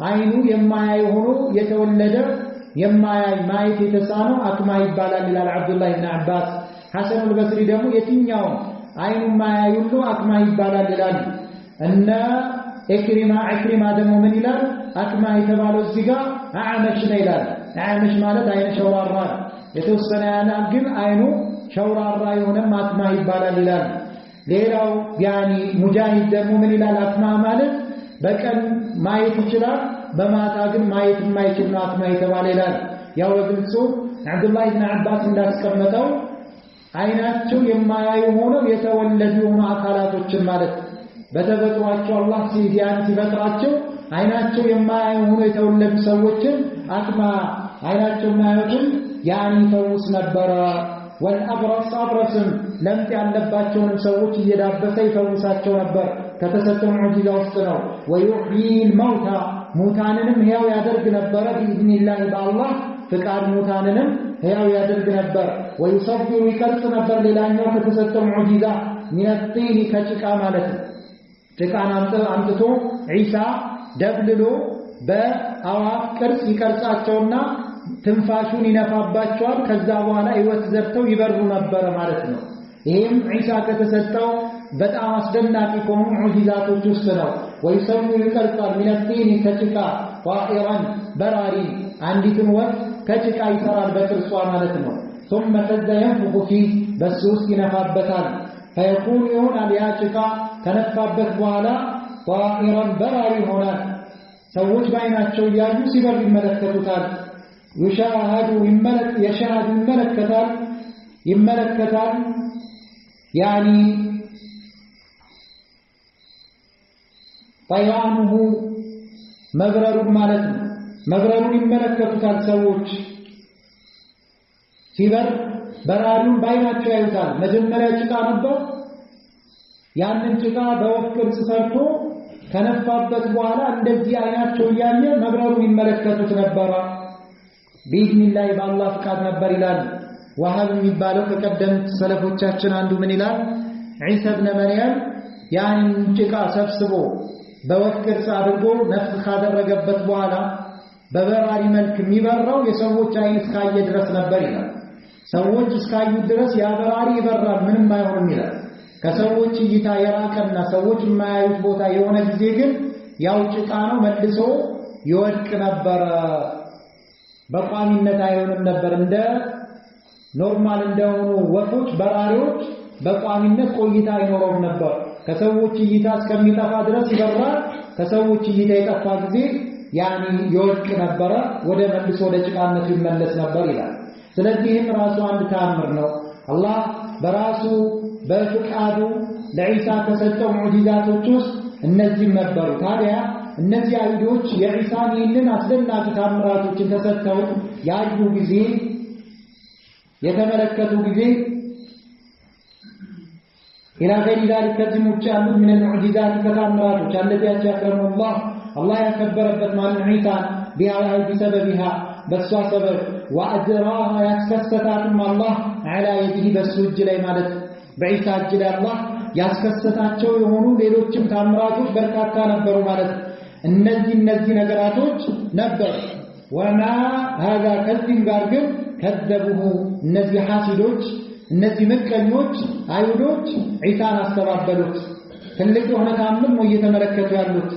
A: አይኑ የማያይ ሆኖ የተወለደ የማያይ ማየት የተሳነው አክማህ ይባላል ይላል አብዱላህ ኢብኑ አባስ ሐሰን አልበስሪ ደግሞ የትኛው አይኑ ማያይ ሁሉ አክማህ ይባላል ይላል እና ኢክሪማ ደግሞ ምን ይላል አክማህ የተባለው እዚህ ጋር አዕመሽ ነው ይላል አዕመሽ ማለት አይነ ሸውራራ የተወሰነ ያናል ግን አይኑ ሸውራራ የሆነ አክማህ ይባላል ይላል ሌላው ያኒ ሙጃሂድ ደግሞ ምን ይላል አክማህ ማለት በቀን ማየት ይችላል በማታ ግን ማየት የማይችል ነው አክማህ የተባለ ይላል ያው በግልጹ አብዱላህ ኢብኑ አባስ እንዳስቀመጠው አይናቸው የማያዩ ሆነው የተወለዱ የሆኑ አካላቶችን ማለት በተፈጥሯቸው አላህ ሲፈጥራቸው አይናቸው የማያዩ ሆነው የተወለዱ ሰዎችን አክማህ አይናቸው የማያዩትን ያኒ ፈውስ ነበር والأبرص لمت ያለባቸውን ሰዎች እየዳበሰ ይፈውሳቸው ነበር ከተሰጠው ሙዕጂዛ ውስጥ ነው ويحيي الموتى ሙታንንም ሕያው ያደርግ ነበር بإذن الله بالله ፍቃድ ሙታንንም ሕያው ያደርግ ነበር ويصبر ይቀርጽ ነበር ሌላኛው ከተሰጠው ሙዕጂዛ من الطين ከጭቃ ማለት ነው ጭቃን አምጥቶ ዒሳ ደብልሎ በአዋፍ ቅርጽ ይቀርጻቸውና ትንፋሹን ይነፋባቸዋል ከዛ በኋላ ህይወት ዘርተው ይበሩ ነበር ማለት ነው ይሄም ዒሳ ከተሰጠው በጣም አስደናቂ ከሆኑ ሙዕጂዛቶች ውስጥ ነው ወይሰሙ ይቀርጻል من الطين ከጭቃ طائرا በራሪ አንዲትን ወፍ ከጭቃ ይሰራል በቅርጿ ማለት ነው ثم كذا ينفخ فيه በሱስ ይነፋበታል فيكون ይሆናል ያ ጭቃ ከነፋበት በኋላ طائرا በራሪ ይሆናል ሰዎች ባይናቸው ያዩ ሲበር ይመለከቱታል يشاهد يملكتال يعني طيرانه مبرر ማለት መብረሩን ይመለከቱታል ሰዎች ሲበር በራሪውን ባይናቸው ያዩታል መጀመሪያ ጭቃ ነበር ያንን ጭቃ በወፍ ቅርጽ ሰርቶ ከነፋበት በኋላ እንደዚህ አይናቸው ያየ መብረሩን ይመለከቱት ነበር ቢኢዝኒላህ በአላህ ፍቃድ ነበር ይላል ወሃብ የሚባለው ከቀደምት ሰለፎቻችን አንዱ ምን ይላል ዒሳ ኢብኑ መርየም ያን ጭቃ ሰብስቦ በወፍ ቅርጽ አድርጎ ነፍስ ካደረገበት በኋላ በበራሪ መልክ የሚበራው የሰዎች አይን እስካየ ድረስ ነበር ይላል ሰዎች እስካዩ ድረስ ያ በራሪ ይበራል ምንም አይሆንም ይላል ከሰዎች እይታ የራቀና ሰዎች የማያዩት ቦታ የሆነ ጊዜ ግን ያው ጭቃ ነው መልሶ ይወድቅ ነበር በቋሚነት አይሆንም ነበር እንደ ኖርማል እንደሆኑ ወፎች በራሪዎች በቋሚነት ቆይታ አይኖረውም ነበር ከሰዎች እይታ እስከሚጠፋ ድረስ ይበራል ከሰዎች እይታ የጠፋ ጊዜ ያኒ ይወድቅ ነበር ወደ መልሶ ወደ ጭቃነቱ ይመለስ ነበር ይላል ስለዚህም ራሱ አንድ ተአምር ነው አላህ በራሱ በፍቃዱ ለዒሳ ከሰጠው ሙዕጂዛቶች ውስጥ እነዚህ ነበሩ ታዲያ እነዚህ አይሁዶች የዒሳን ይህንን አስደናቂ ተአምራቶችን ተሰጥተው ያዩ ጊዜ የተመለከቱ ጊዜ إلى غير ذلك كذب مجاهد من المعجزات كتامرات التي أكرم الله يكبر بثمان عيسى بها بسببها بس سبب وأجراها يكسستاتم الله على يده بسوج لي مالت بعيسى أجل الله يكسستاتشو يهونوا ليلوچم تامراتوች በርካታ ነበሩ ማለት እነዚህ ነገራቶች ነበር وما هذا كذب ጋር ግን ከذبه እነዚህ ሐሲዶች እነዚህ መከኞች አይሁዶች ዒሳን አስተባበሉት ትልቅ የሆነ ተአምር ነው እየተመለከቱ ያሉት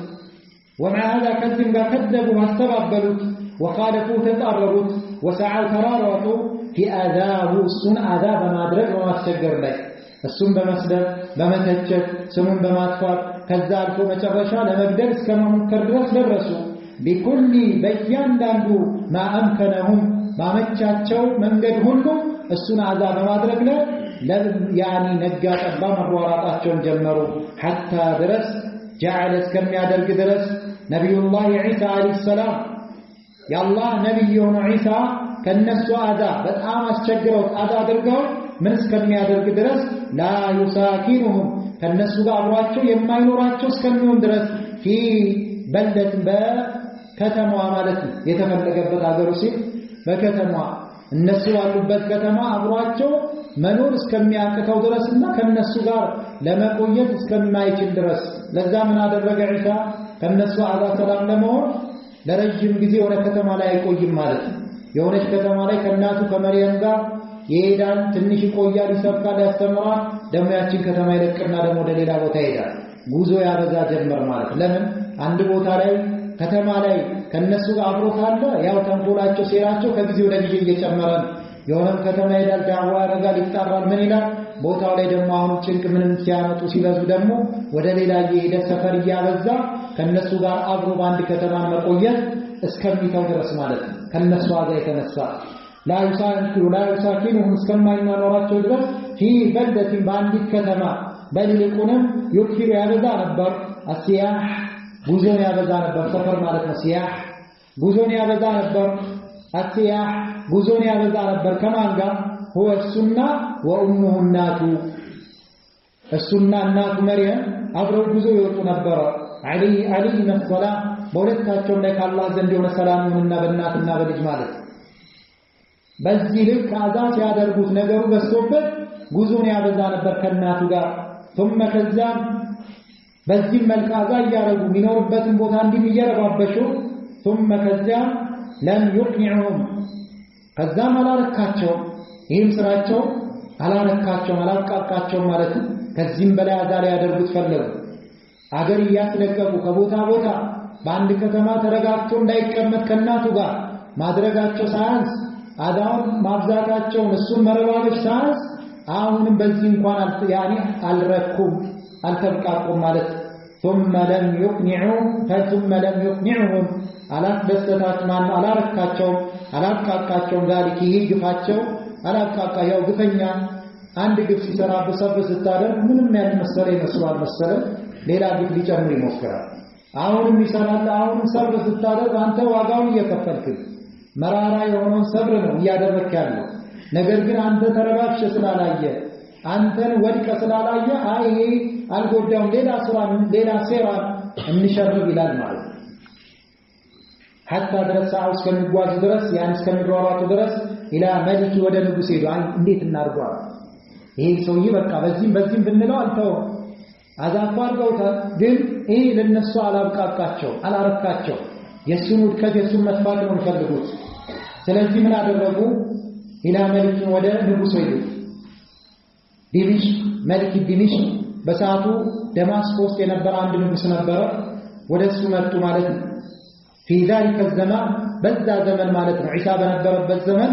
A: ومع هذا كذب ጋር ከذبوا አስተባበሉት وخالفوا ተጣረሩት وسعوا تراروا في آذاه እሱን አዛ በማድረግ በማስቸገር ላይ እሱን በመስደብ በመተቸት ስሙን በማጥፋት ከዛ አልፎ መጨረሻ ለመግደል እስከ መሞከር ድረስ ደረሱ بكل በእያንዳንዱ ما أمكنهم ማመቻቸው መንገድ ሁሉ እሱን አዛ በማድረግ ላይ ያኒ ነጋጠባ መሯራጣቸውን ጀመሩ حتى ድረስ جعل እስከሚያደርግ ድረስ ነብዩላህ ዒሳ አለይሂ ሰላም ያላህ ነብዩ ነው ዒሳ ከነሱ አዛ በጣም አስቸግረው አዛ አድርገው ምን እስከሚያደርግ ድረስ لا يساكنهم ከነሱ ጋር አብሯቸው የማይኖራቸው እስከሚሆን ድረስ في بلدة በከተማዋ ማለት የተፈለገበት አገሩ ሲል በከተማዋ እነሱ ያሉበት ከተማ አብሯቸው መኖር እስከሚያቅተው ድረስና ከነሱ ጋር ለመቆየት እስከማይችል ድረስ ለዛ ምን አደረገ ዒሳ ከነሱ አዛ ሰላም ለመሆን ለረጅም ጊዜ ወደ ከተማ ላይ አይቆይም ማለት ነው የሆነች ከተማ ላይ ከናቱ ከመርየም ጋር ይሄዳል ትንሽ ይቆያል ይሰብካል ያስተምራል ደግሞ ያችን ከተማ ይለቅና ደግሞ ወደ ሌላ ቦታ ይሄዳል ጉዞ ያበዛ ጀመር ማለት ለምን አንድ ቦታ ላይ ከተማ ላይ ከነሱ ጋር አብሮ ካለ ያው ተንኮላቸው ሴራቸው ከጊዜ ወደ ጊዜ እየጨመረ የሆነም ከተማ ይላል ዳዋ ያረጋል ይጣራል ምን ይላል ቦታው ላይ ደግሞ አሁን ጭንቅ ምንም ሲያመጡ ሲበዙ ደግሞ ወደ ሌላ እየሄደ ሰፈር እያበዛ ከነሱ ጋር አብሮ በአንድ ከተማ መቆየት እስከሚተው ድረስ ማለት ነው ከነሱ ጋር የተነሳ لا يساكنهم እስከማይኖራቸው ድረስ في بلدة በአንዲት ከተማ بل يكونم يكثر ያበዛ ነበር السياح ጉዞን ያበዛ ነበር ሰፈር ማለት ነው ሲያህ ጉዞን ያበዛ ነበር السياح ጉዞን ያበዛ ነበር ከማን ጋር هو السنة وأمه النات السنة النات مريم አብረው ጉዞ ይወጡ ነበር عليه السلام በሁለታቸውም ላይ ከአላህ ዘንድ የሆነ ሰላም ይሁንና በእናትና በልጅ ማለት በዚህ ልክ አዛ ሲያደርጉት ነገሩ በስቶበት ጉዞን ያበዛ ነበር ከናቱ ጋር ثم ከዛም በዚህ መልክ አዛ ያረጉ ሚኖርበትን ቦታ እንዲሚየረባበሹ ثم ከዛም لم يقنعهم ከዛም አላረካቸው ይህም ስራቸው አላረካቸው አላቃቃቸው ማለት ከዚህም በላይ አዛ ላይ ያደርጉት ፈለጉ አገር ያስለቀቁ ከቦታ ቦታ በአንድ ከተማ ተረጋግቶ እንዳይቀመጥ ከናቱ ጋር ማድረጋቸው ሳያንስ አዳውን ማብዛታቸውን እሱን መረባበሽ ሳያንስ አሁንም በዚህ እንኳን አልረኩም አልተብቃቁም ማለት ثم لم يقنعهم አላስደሰታቸው ማን አላረካቸው አላቃቃቸው ذلك ይግፋቸው አላቃቃ ያው ግፈኛ አንድ ግፍ ሲሰራ በሰበ ስታደር ምንም ያልመሰለ ይመስላል መሰለ ሌላ ግፍ ሊጨምር ይሞክራል አሁንም ይሰራል አሁንም ሰብር ስታደር አንተ ዋጋውን እየከፈልክ መራራ የሆነውን ሰብር ነው እያደረክ ያለው ነገር ግን አንተ ተረባብሽ ስላላየ አንተን ወድቀ ስላላየ አይ አልጎዳውም ሌላ ሴራ እንሸርብ ይላል ማለት ነው። ሐታ ድረስ ሰዓው እስከሚጓዝ ድረስ ያን እስከሚሯሯጡ ድረስ ኢላ መልክ ወደ ንጉስ ሄዱ። እንዴት እናርጓል ይሄ ሰውዬ በቃ በዚህም ብንለው አልተውም አዛፋ አድርገውታል። ግን ይሄ ለነሱ አላብቃቃቸው አላረካቸው የሱን ውድቀት የሱን መጥፋት ነው የሚፈልጉት። ስለዚህ ምን አደረጉ? ኢላ መልክ ወደ ንጉስ ሄዱ። ዲሚሽቅ መልክ ዲሚሽቅ በሰዓቱ ደማስቆ ውስጥ የነበረ አንድ ንጉስ ነበረ። ወደሱ መጡ ማለት ነው። في ذلك الزمان በዛ ዘመን ማለት ነው። ዒሳ በነበረበት ዘመን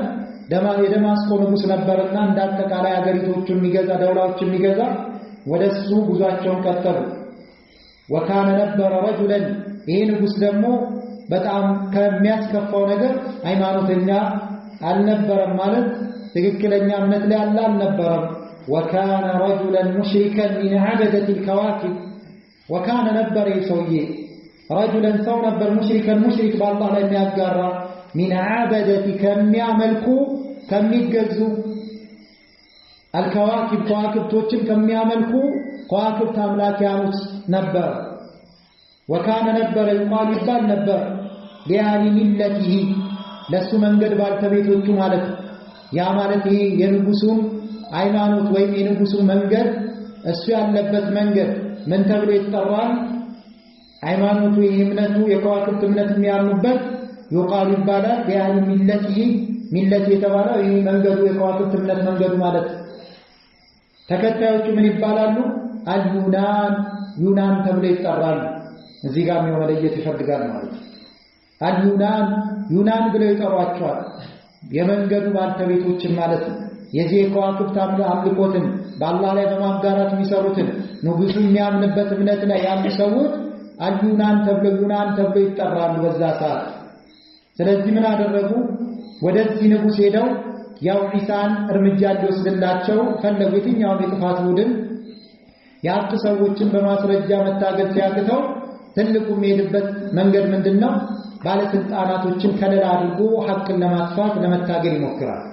A: የደማስቆ ንጉስ ነበርና እንዳጠቃላይ አገሪቶቹን የሚገዛ ደውላዎችን የሚገዛ ወደሱ ጉዟቸውን ቀጠሉ። وكان ነበር رجلا ይሄ ንጉስ ደግሞ በጣም ከሚያስከፋው ነገር ሃይማኖተኛ አልነበረም ማለት ትክክለኛ እምነት ላይ አልነበረም። وكان رجلا مشركا من عبدة الكواكب وكان ነበር ይሰውዬ رجلا ሰው ነበር ሙሽሪክ በአላህ ላይ የሚያጋራ من عبدة ከሚያመልኩ ከሚገዙ الكواكب ከዋክብቶችን ከሚያመልኩ ከዋክብት አምላኪያኖች ነበር። وكان ነበር ይባል ነበር لأهل ملته ለሱ መንገድ ባልተቤቶቹ ማለት ያ ማለት ይሄ የንጉሱን ሃይማኖት ወይም የንጉሱን መንገድ እሱ ያለበት መንገድ ምን ተብሎ ይጠራል? ሃይማኖቱ የእምነቱ የከዋክብት እምነት የሚያምኑበት ይቃል ይባላል። ለአህል ሚለት የተባለው ይሄ መንገዱ የከዋክብት እምነት መንገዱ ማለት ተከታዮቹ ምን ይባላሉ? ዩናን ተብሎ ይጠራሉ። እዚህ ጋር መለየት ይፈልጋል ማለት ዩናን ብለው ይጠሯቸዋል። የመንገዱ ባልተቤቶችን ማለት ነው። የዚህ የከዋክብት አምልኮትን በአላህ ላይ በማጋራት የሚሰሩትን ንጉሱ የሚያምንበት እምነት ላይ ያሉ ሰዎች ዩናን ተብሎ ይጠራሉ በዛ ሰዓት። ስለዚህ ምን አደረጉ? ወደዚህ ንጉስ ሄደው ያው ዒሳን እርምጃ እንዲወስድላቸው ፈለጉ። የትኛውም የጥፋት ቡድን ያጡ ሰዎችን በማስረጃ መታገል ሲያቅተው ትልቁ የሚሄድበት መንገድ ምንድነው? ባለስልጣናቶችን ከለላ አድርጎ ሐቅን ለማጥፋት ለመታገል ይሞክራል።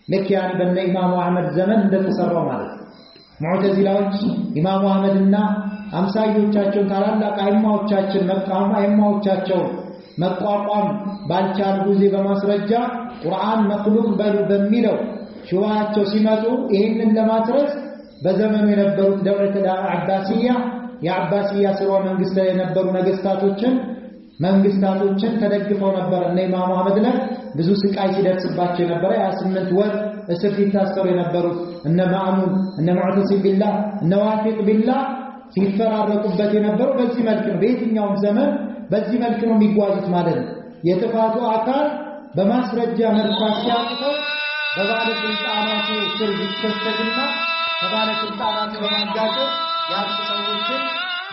A: ልክ ያን በነ ኢማሙ አህመድ ዘመን እንደተሰራው ማለት ነው። ሙዕተዚላዎች ኢማሙ አህመድና አምሳዮቻቸው ታላላቅ አይማዎቻቸው መቋቋም ባልቻሉ ጊዜ በማስረጃ ቁርአን መክሉቅ በሉ በሚለው ሹባቸው ሲመጡ ይህንን ለማስረስ በዘመኑ የነበሩት ደውለት አባሲያ የአባሲያ ስርወ መንግስት የነበሩ መንግስታቶችን ተደግፈው ነበር። እነ ኢማሙ አህመድ ላይ ብዙ ስቃይ ሲደርስባቸው የነበረ 28 ወር እስር ሲታሰሩ የነበሩት እነ ማእሙን እነ ሙዕተሲም ቢላህ እነ ዋፊቅ ቢላህ ሲፈራረቁበት የነበረው በዚህ መልክ ነው። በየትኛውም ዘመን በዚህ መልክ ነው የሚጓዙት ማለት ነው። የጥፋቱ አካል በማስረጃ መልኩ ሲያቀርብ በባለስልጣናቱ ስር ይከሰትና በባለስልጣናቱ በማጋጨት ያሉ ሰዎችን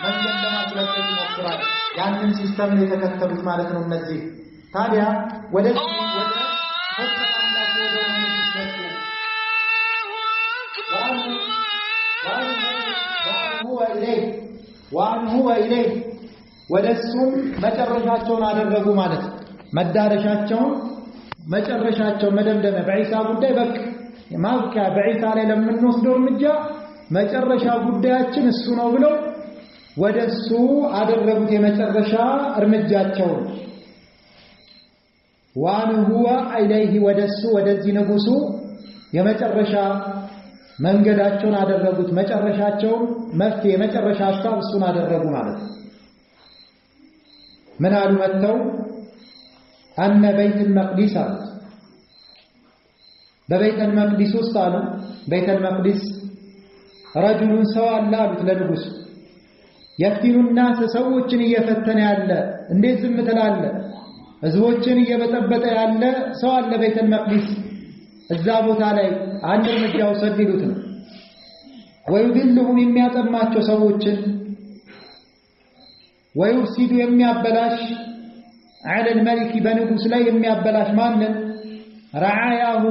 A: መንገድ ለማስለቀቅ ይሞክራል። ያንን ሲስተም የተከተሉት ማለት ነው። እነዚህ ታዲያ ወደ هو إليه ወደሱም መጨረሻቸውን አደረጉ ማለት መጨረሻቸውን መደምደሚያ በዒሳ ጉዳይ በቃ ማብቂያ በዒሳ ላይ ለምንወስደው እርምጃ መጨረሻ ጉዳያችን እሱ ነው ብለው ወደሱ አደረጉት የመጨረሻ እርምጃቸውን። هو إليه ወደሱ ወደዚህ ንጉሱ የመጨረሻ መንገዳቸውን አደረጉት። መጨረሻቸውን መፍትሄ የመጨረሻ ሐሳብ እሱን አደረጉ ማለት ነው። ምን አሉ መተው أن بيت المقدس በቤተ መቅዲስ ውስጥ አሉ ቤተ መቅዲስ ረጁሉን ሰው አለ አሉት ለንጉስ የፍቲኑ الناس ሰዎችን እየፈተነ ያለ እንዴት ዝም ትላለህ? ህዝቦችን እየበጠበጠ ያለ ሰው አለ ቤተ መቅዲስ እዛ ቦታ ላይ አንድ እርምጃ ውሰድ ይሉት ነው። ወይድልሁም የሚያጠማቸው ሰዎችን ወይውሲዱ የሚያበላሽ على الملك በንጉስ ላይ የሚያበላሽ ማንን? ረዓያሁ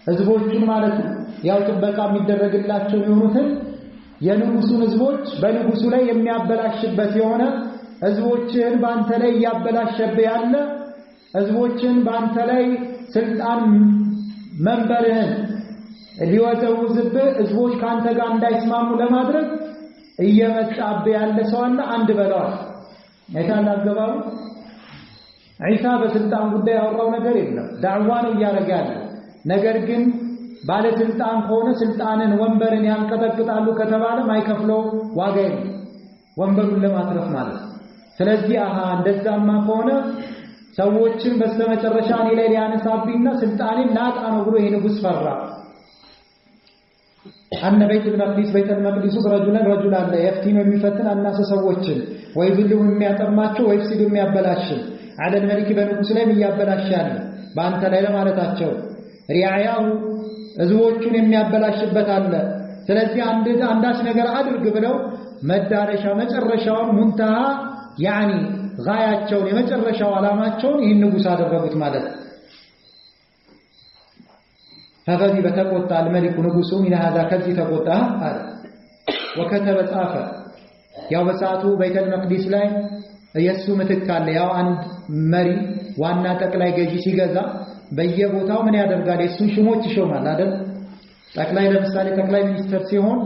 A: ህዝቦቹን ማለት ነው። ያው ጥበቃ የሚደረግላቸው የሆኑትን የንጉሱን ህዝቦች በንጉሱ ላይ የሚያበላሽበት የሆነ ህዝቦችን በአንተ ላይ ያበላሸብህ ያለ ህዝቦችን በአንተ ላይ ስልጣን መንበርህን ሊወዘውዝብህ ህዝቦች ካንተ ጋር እንዳይስማሙ ለማድረግ እየመጣብህ ያለ ሰው አለ አንድ በለዋል አይታላገባው ዒሳ በስልጣን ጉዳይ ያወራው ነገር የለም ዳዕዋ ነው እያደረገ ያለው ነገር ግን ባለስልጣን ሆነ ስልጣንን ወንበርን ያንቀጠቅጣሉ ከተባለ ማይከፍለው ዋጋ የለም ወንበሩን ለማትረፍ ማለት ስለዚህ እንደዛማ ከሆነ ሰዎችን በስተመጨረሻ እኔ ላይ ሊያነሳብኝና ስልጣኔን ላጣ ነው ብሎ ይሄ ንጉስ ፈራ أن بيت المقدس رجلا لا يفتن ويفتن الناس سوتشن ويذلهم የሚያጠማቸው ويفسد የሚያበላሽን على الملك በንጉስ ላይ የሚያበላሽን በአንተ ላይ ለማለታቸው ሪያያው ህዝቦቹን የሚያበላሽበት አለ ስለዚህ አንዳች ነገር አድርግ ብለው መዳረሻ መጨረሻውን ሙንተሃ ያኒ ጋያቸው የመጨረሻው አላማቸውን ይህን ንጉስ አደረጉት ማለት فغضب تقطع الملك نغسو من هذا كذي تقطع وكتب صافا ያው በሰዓቱ ቤተ መቅደስ ላይ የሱ ምትክ አለ ያው አንድ መሪ ዋና ጠቅላይ ገዢ ሲገዛ በየቦታው ምን ያደርጋል የሱን ሽሞች ይሾማል አይደል ጠቅላይ ለምሳሌ ጠቅላይ ሚኒስትር ሲሆን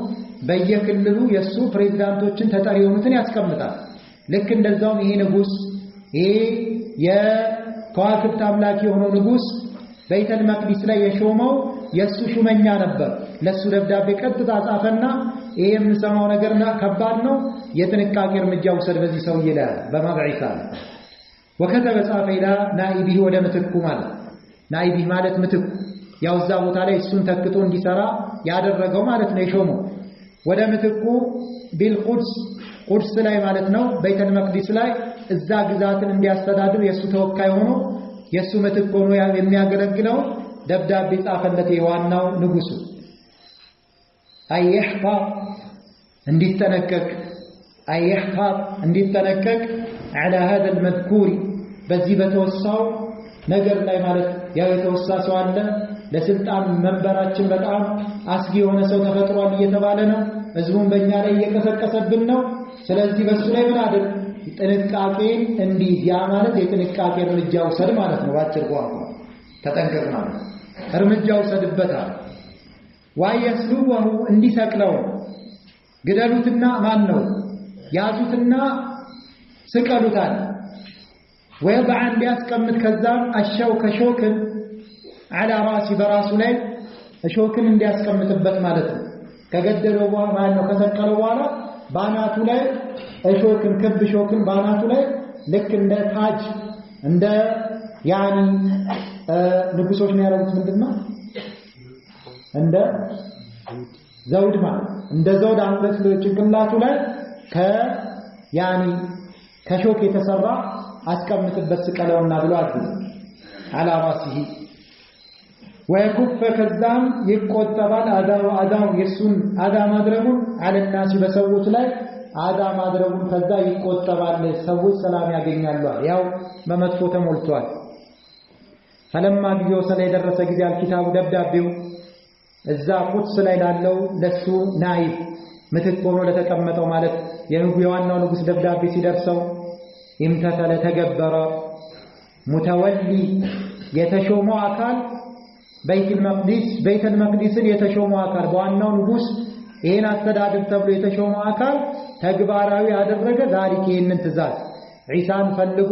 A: በየክልሉ የሱ ፕሬዝዳንቶችን ተጠሪ የሆኑትን ያስቀምጣል ልክ እንደዛው ይሄ ንጉስ ይሄ የከዋክብት አምላክ የሆነው ንጉስ ቤተ መቅደስ ላይ የሾመው የሱ ሹመኛ ነበር ለሱ ደብዳቤ ቀጥታ ጻፈና ይሄ የምንሰማው ነገርና ከባድ ነው የጥንቃቄ እርምጃ ወሰድ በዚህ ሰው ይላል በማብዒሳ ወከተበ ጻፈ ኢላ ናኢቢህ ወደ ምትኩ ማለት ናኢቢህ ማለት ምትኩ ያው እዛ ቦታ ላይ እሱን ተክቶ እንዲሰራ ያደረገው ማለት ነው የሾመው ወደ ምትኩ ቁድስ ላይ ማለት ነው ቤተ መቅደስ ላይ እዛ ግዛትን እንዲያስተዳድር የሱ ተወካይ ሆኖ የሱ ምትክ ሆኖ የሚያገለግለው ደብዳቤ ጻፈለት የዋናው ንጉሱ አይህፋ እንዲተነከክ على هذا المذكور በዚህ በተወሳው ነገር ላይ ማለት ያው የተወሳ ሰው አለ ለስልጣን መንበራችን በጣም አስጊ የሆነ ሰው ተፈጥሯል እየተባለ ነው ህዝቡን በእኛ ላይ እየቀሰቀሰብን ነው ስለዚህ በሱ ላይ ምን አድርግ ጥንቃቄ እንዲህ ያ ማለት የጥንቃቄ እርምጃ ወሰድ ማለት ነው ባጭር ቋንቋ ተጠንቀቅ ማለት እርምጃ ወሰድበታል ዋይስሉሁ እንዲሰቅለው ግደሉትና ማን ነው ያዙትና ስቀሉታል ወይባዕ እንዲያስቀምጥ ከዛም ከሾክን على راسي በራሱ ላይ ሾክን እንዲያስቀምጥበት ማለት ነው ከገደለው በኋላ ነው ከሰቀለው በኋላ ባናቱ ላይ ሾክን ክብ ሾክን ባናቱ ላይ ልክ እንደ ታጅ እንደ ያኒ ንጉሶች ነው ያሉት ምንድነው እንደ ዘውድ ማለት እንደ ዘውድ አንገት ጭንቅላቱ ላይ ያኒ ከሾክ የተሰራ አስቀምጥበት ስቀለውና ብሎ አዘዘ على راسه ويكف كذام يقطبال አዳም የሱን አዳም ማድረጉን على الناس በሰዎች ላይ አዳም ማድረጉን ከዛ ይቆጠባል ሰዎች ሰላም ያገኛሉ ያው በመጥፎ ተሞልቷል فلما ጊዜው ስለደረሰ ጊዜ አልኪታቡ ደብዳቤው እዛ ቁድስ ላይ ላለው ለሱ ናይብ ምትክ ሆኖ ለተቀመጠው ማለት የዋናው ንጉስ ደብዳቤ ሲደርሰው ይምተተለ ተገበረ ሙተወሊ የተሾመው አካል ቤተ መቅደስን የተሾመው አካል በዋናው ንጉስ ይሄን አስተዳደር ተብሎ የተሾመው አካል ተግባራዊ ያደረገ ዛሬ ይሄንን ትእዛዝ ዒሳን ፈልጎ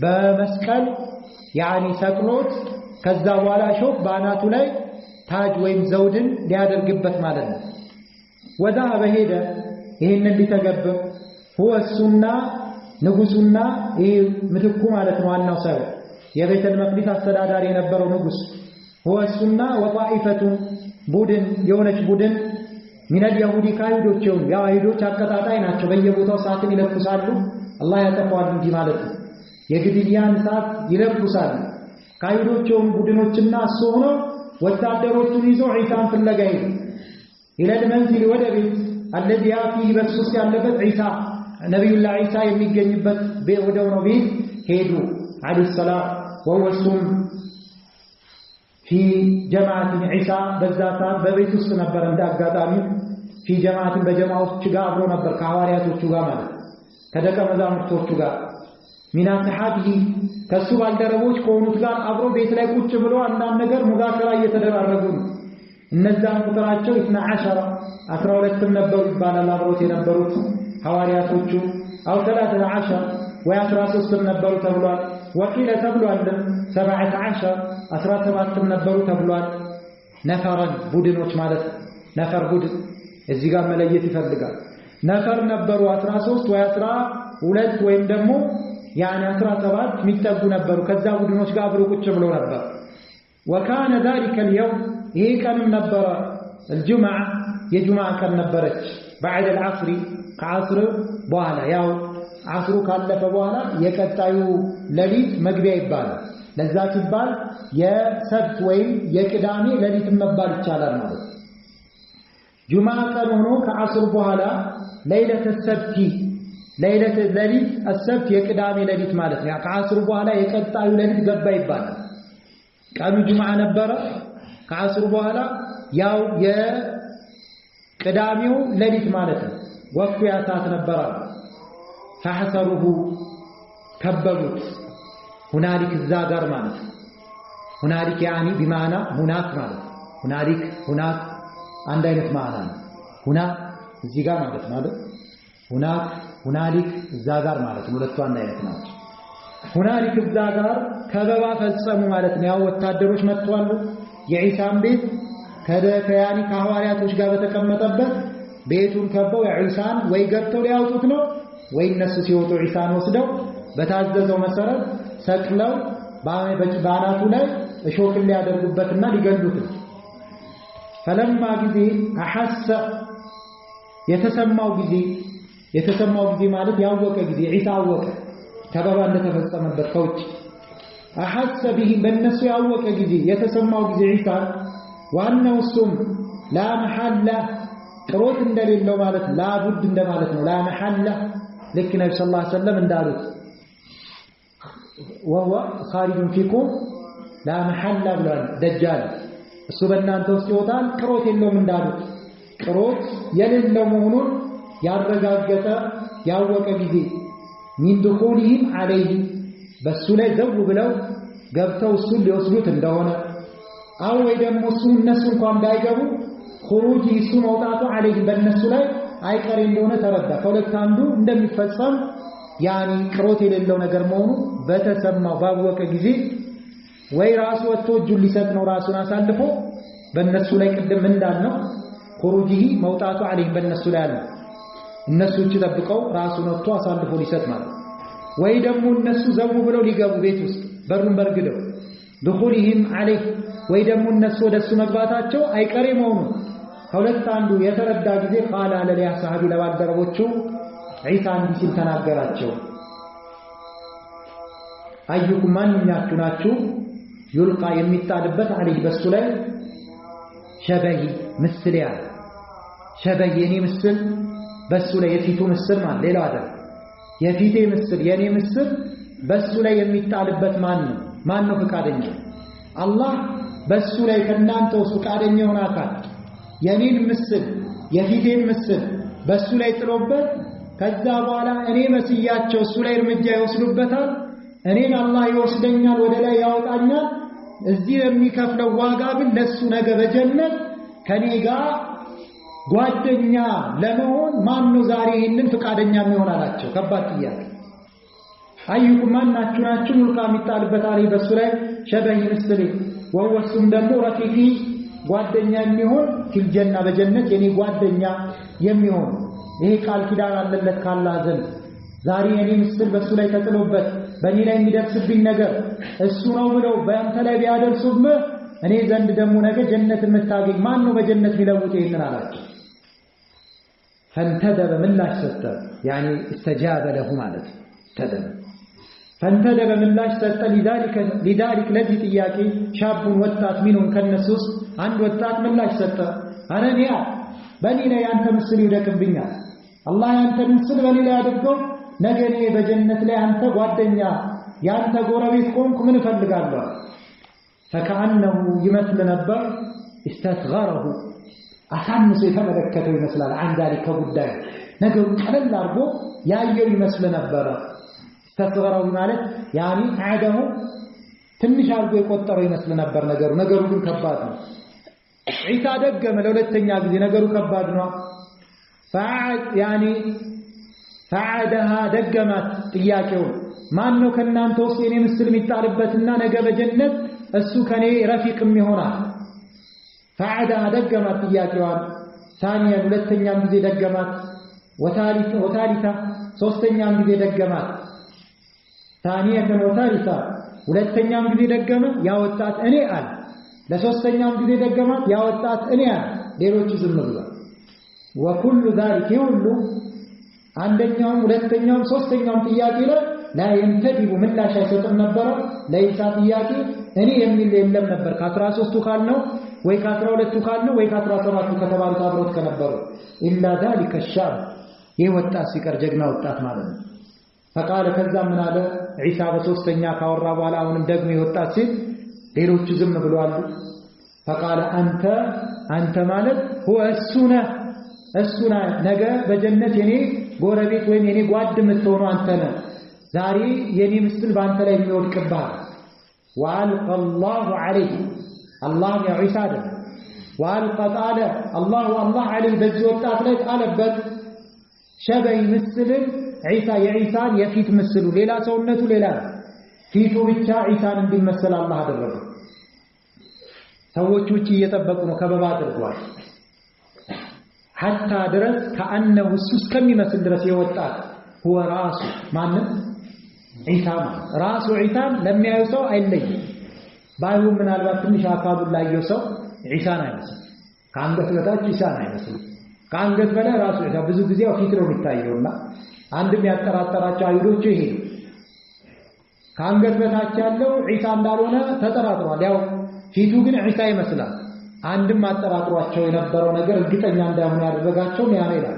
A: በመስቀል ያኒ ሰቅሎት ከዛ በኋላ ሾክ ባናቱ ላይ ታጅ ወይም ዘውድን ሊያደርግበት ማለት ነው ወዳ በሄደ ይሄንን ሊተገብር هو እሱና ንጉሱና ይሄ ምትኩ ማለት ነው ዋናው ሰው የቤተ መቅደስ አስተዳዳሪ የነበረው ንጉስ هو እሱና ወጣኢፈቱ ቡድን የሆነች ቡድን من اليهود ካይሁዶች ያው አይሁዶች አቀጣጣይ ናቸው በየቦታው ሰዓትን ይለኩሳሉ አላህ ያጠፋዋል እንጂ ማለት ነው የግድያን ሰዓት ይለኩሳሉ ካይሁዶች ቡድኖችና እሱ ሆኖ ወታደሮቹን ይዞ ዒሳን ፍለጋ ሄዱ إلى المنزل ወደ ቤት الذي فيه በሱስ ያለበት ዒሳ ነብዩላህ ዒሳ የሚገኝበት ወደው ነው ቤት ሄዱ عليه السلام وهو السم في جماعة عيسى በዛታ በቤት ውስጥ ነበር እንዳጋጣሚ في جماعة በጀማዓዎች ጋር አብሮ ነበር ከሐዋርያቶቹ ጋር ማለት ከደቀ መዛሙርቶቹ ጋር ሚና ሰሐቢሂ ከሱ ባልደረቦች ከሆኑት ጋር አብሮ ቤት ላይ ቁጭ ብሎ አንዳንድ ነገር ሙዛከራ እየተደራረጉ ነው። እነዛን ቁጥራቸው 12 ነበሩ ይባላል አብሮት የነበሩት ሐዋርያቶቹ አው 13 ወይ 13 ነበሩ ተብሏል። ወቂለ ተብሏል 17 ነበሩ ተብሏል። ነፈረን ቡድኖች ማለት ነፈር ቡድን እዚህ ጋር መለየት ይፈልጋል። ነፈር ነበሩ 13 ወይ 12 ወይም ደግሞ ያኔ 17 የሚጠጉ ነበሩ። ከዛ ቡድኖች ጋር አብሮ ቁጭ ብሎ ነበር። وكان ذلك اليوم ይሄ ቀንም ነበረ الجمعة የጁምዓ ቀን ነበረች بعد العصر ከዓስር በኋላ ያው ዓስሩ ካለፈ በኋላ የቀጣዩ ሌሊት መግቢያ ይባላል። ለዛ ሲባል የሰብት ወይም የቅዳሜ ሌሊት መባል ይቻላል ማለት ጁምዓ ቀን ሆኖ ከዓስር በኋላ ليلة السبت ليلة ሌሊት السبت የቅዳሜ ሌሊት ማለት ነው። ከዓስር በኋላ የቀጣዩ ሌሊት ገባ ይባላል። ቀኑ ጁምዓ ነበረ ከዓስር በኋላ ያው የቅዳሜው ሌሊት ማለት ነው። ወቅቱ ያ ሰዓት ነበረ። فحسره ከበቡት ሁናሊክ እዛ ጋር ማለት ሁናሊክ ያኒ بمعنى ሁናክ ማለት ሁናሊክ ሁናክ አንድ አይነት ማዕና ነው። ሁና እዚህ ጋር ማለት ሁናክ ሁናሊክ እዛ ጋር ማለት ሁለቱ አንድ አይነት ናቸው። ሁናሊክ እዛ ጋር ከበባ ፈጸሙ ማለት ነው። ያው ወታደሮች መጥተዋል። የዒሳን ቤት ከያኒ ከሐዋርያቶች ጋር በተቀመጠበት ቤቱን ከበው የዒሳን ወይ ገብተው ሊያወጡት ነው ወይ እነሱ ሲወጡ ዒሳን ወስደው በታዘዘው መሰረት ሰቅለው በአናቱ ላይ እሾክ ሊያደርጉበትና ሊገሉት ነው። ፈለማ ጊዜ አሐሰ የተሰማው ጊዜ ማለት ያወቀ ጊዜ ዒሳ አወቀ ከበባ እንደተፈጸመበት ከውጭ አሐሰ ቢሂ በእነሱ ያወቀ ጊዜ የተሰማው ጊዜ ዒሳ ዋናው እሱም ላ መሐላ ቅሮት እንደሌለው ማለት ላ ቡድ እንደማለት ነው። ላ መሐላ ልክ ነብዩ ሰለላሁ ዐለይሂ ወሰለም እንዳሉት ወሁወ ኻሪጁን ፊኩም ላ መሐላ ብሏል ደጃል እሱ በእናንተ ውስጥ ይወጣል ቅሮት የለውም እንዳሉት ቅሮት የሌለው መሆኑን ያረጋገጠ ያወቀ ጊዜ ሚን ድኹሊሂም ዐለይሂ በሱ ላይ ዘው ብለው ገብተው እሱን ሊወስዱት እንደሆነ አው ወይ ደግሞ እነሱ እንኳን ባይገቡ ኹሩጂ እሱ መውጣቱ ዐለይሂ በእነሱ ላይ አይቀሬ እንደሆነ ተረዳ። ከሁለት አንዱ እንደሚፈጸም ያኒ ቅሮት የሌለው ነገር መሆኑ በተሰማው ባወቀ ጊዜ ወይ ራሱ ወጥቶ እጁን ሊሰጥ ነው ራሱን አሳልፎ በእነሱ ላይ ቅድም እንዳልነው ኹሩጂሂ መውጣቱ ዐለይሂ በእነሱ ላይ አለ። እነሱ እጅ ጠብቀው ራሱን ወጥቶ አሳልፎ ሊሰጥ ማለት ወይ ደግሞ እነሱ ዘው ብለው ሊገቡ ቤት ውስጥ በሩን በርግደው ድኹሊሂም ዐለይሂ ወይ ደግሞ እነሱ ወደሱ መግባታቸው አይቀሬ መሆኑ ከሁለት አንዱ የተረዳ ጊዜ ቃል አለ ለያሳሐቢ ለባልደረቦቹ ዒሳ እንዲህ ሲል ተናገራቸው። አዩኩም ማንኛችሁ ናችሁ ዩልቃ የሚጣልበት ዐለይሂ በሱ ላይ ሸበሂ ምስል ያለ ሸበሂ የኔ ምስል በሱ ላይ የፊቱ ምስል ማለት ሌላው አይደል። የፊቴ ምስል የኔ ምስል በሱ ላይ የሚጣልበት ማን ነው ፈቃደኛ? አላህ በሱ ላይ ከናንተ ውስጥ ፈቃደኛ የሆነ አካል የኔን ምስል የፊቴን ምስል በሱ ላይ ጥሎበት ከዛ በኋላ እኔ መስያቸው እሱ ላይ እርምጃ ይወስዱበታል። እኔን አላህ ይወስደኛል ወደ ላይ ያወጣኛል። እዚህ የሚከፍለው ዋጋ ግን ለሱ ነገ በጀነት ከኔ ጋር ጓደኛ ለመሆን ማን ነው ዛሬ ይሄንን ፈቃደኛ የሚሆን አላቸው። ከባድ ጥያቄ። አዩኩም ማናችሁ ናችሁ ሙልቃ የሚጣልበት አለኝ በሱ ላይ ሸበሂ ምስል ወወሱም ደግሞ ረፊቂ ጓደኛ የሚሆን ፊል ጀና በጀነት የኔ ጓደኛ የሚሆን ይሄ ቃል ኪዳን አለለት ካላህ ዘንድ ዛሬ የኔ ምስል በሱ ላይ ተጥሎበት በእኔ ላይ የሚደርስብኝ ነገር እሱ ነው ብለው በአንተ ላይ ቢያደርሱብህ እኔ ዘንድ ደግሞ ነገ ጀነት የምታገኝ ማን ነው በጀነት ቢለውጥ ይሄንን አላቸው። ፈንተደበ ምላሽ ሰጠ ያኒ استجاب له ማለት ተደበ ፈንተደበ ምላሽ ሰጠ لذلك ለዚህ ጥያቄ ሻቡን ወጣት ሚኑን ከነሱስ አንድ ወጣት ምላሽ ሰጠ። አረኒያ በእኔ ላይ አንተ ምስል ይደቅብኛል አላህ ያንተ ምስል በእኔ ላይ አድርገው ነገ እኔ በጀነት ላይ አንተ ጓደኛ ያንተ ጎረቤት ቆንኩ ምን እፈልጋለሁ። فكأنه ይመስል ነበር استثغره አሳንሶ የተመለከተው ይመስላል። عن ذلك ጉዳይ ነገሩ ቀለል አድርጎ ያየው ይመስል ነበር። እስتصغروا ማለት ያኒ አደሙ ትንሽ አልጎ የቆጠረው ይመስል ነበር ነገሩ ግን ከባድ ነው ዒሳ ደገመ ለሁለተኛ ጊዜ ነገሩ ከባድ ነው ፈዓደሃ ደገማት ጥያቄው ማን ነው ከናንተ ውስጥ የኔ ምስል የሚጣልበትና ነገ በጀነት እሱ ከኔ ረፊቅም ይሆናል ፈዓደሃ ደገማት ጥያቄዋን ثانيا ሁለተኛም ጊዜ ደገማት ወታሊታ ሶስተኛም ጊዜ ደገማት ثانيا وثالثا ሁለተኛም ጊዜ ደገመ ያወጣት እኔ አለ ለሶስተኛም ጊዜ ደገማት ያወጣት እኔ አለ ሌሎች ዝም ብለው وكل ذلك ሁሉ አንደኛውም ሁለተኛውም ሶስተኛውም ጥያቄ ላይ ينتدب ምላሽ አይሰጥም ነበር ለኢሳ ጥያቄ እኔ የሚል የለም ነበር ከ13ቱ ካልነው ወይ ከ12ቱ ካልነው ወይ ከ17ቱ ከተባሉት አብሮት ከነበሩ ኢላ ذلك الشاب የወጣት ሲቀር ጀግና ወጣት ማለት ነው فقال ከዛ ምን አለ ኢሳ በሶስተኛ ካወራ በኋላ አሁንም ደግሞ የወጣት ሲል ሌሎቹ ዝም ብለዋል فقال አንተ ማለት هو እሱና ነገ በጀነት የኔ ጎረቤት ወይም የኔ ጓድ የምትሆነው አንተ ነህ ዛሬ የኔ ምስል ባንተ ላይ የሚወድቅብህ وألقى الله عليه الله يا عيسى وألقى تعالى الله عليه በዚህ ወጣት ላይ ጣለበት ሸበይ ምስልን عيسى የዒሳን የፊት ምስሉ ሌላ ሰውነቱ ሌላ ፊቱ ብቻ ዒሳን እንዲመስል አላህ አደረገ ሰዎች ውጪ እየጠበቁ ነው ከበባ አድርጓል حتى ድረስ كأنه እሱስ ከሚመስል ድረስ የወጣት هو ራሱ ማንም ዒሳ ራሱ ዒሳን ለሚያዩ ሰው አይለይም ባይሁን ምናልባት ትንሽ አካሉን ላየው ሰው ዒሳን አይመስልም ከአንገት በታች ዒሳን አይመስልም ከአንገት በላይ ራሱ ዒሳ ብዙ ጊዜ ፊት ነው የሚታየውና አንድም ያጠራጠራቸው አይሁዶች ይሄ ከአንገት በታች ያለው ዒሳ እንዳልሆነ ተጠራጥሯል ያው ፊቱ ግን ዒሳ ይመስላል አንድም አጠራጥሯቸው የነበረው ነገር እርግጠኛ እንዳይሆኑ ያደረጋቸው ያ ነው ይላል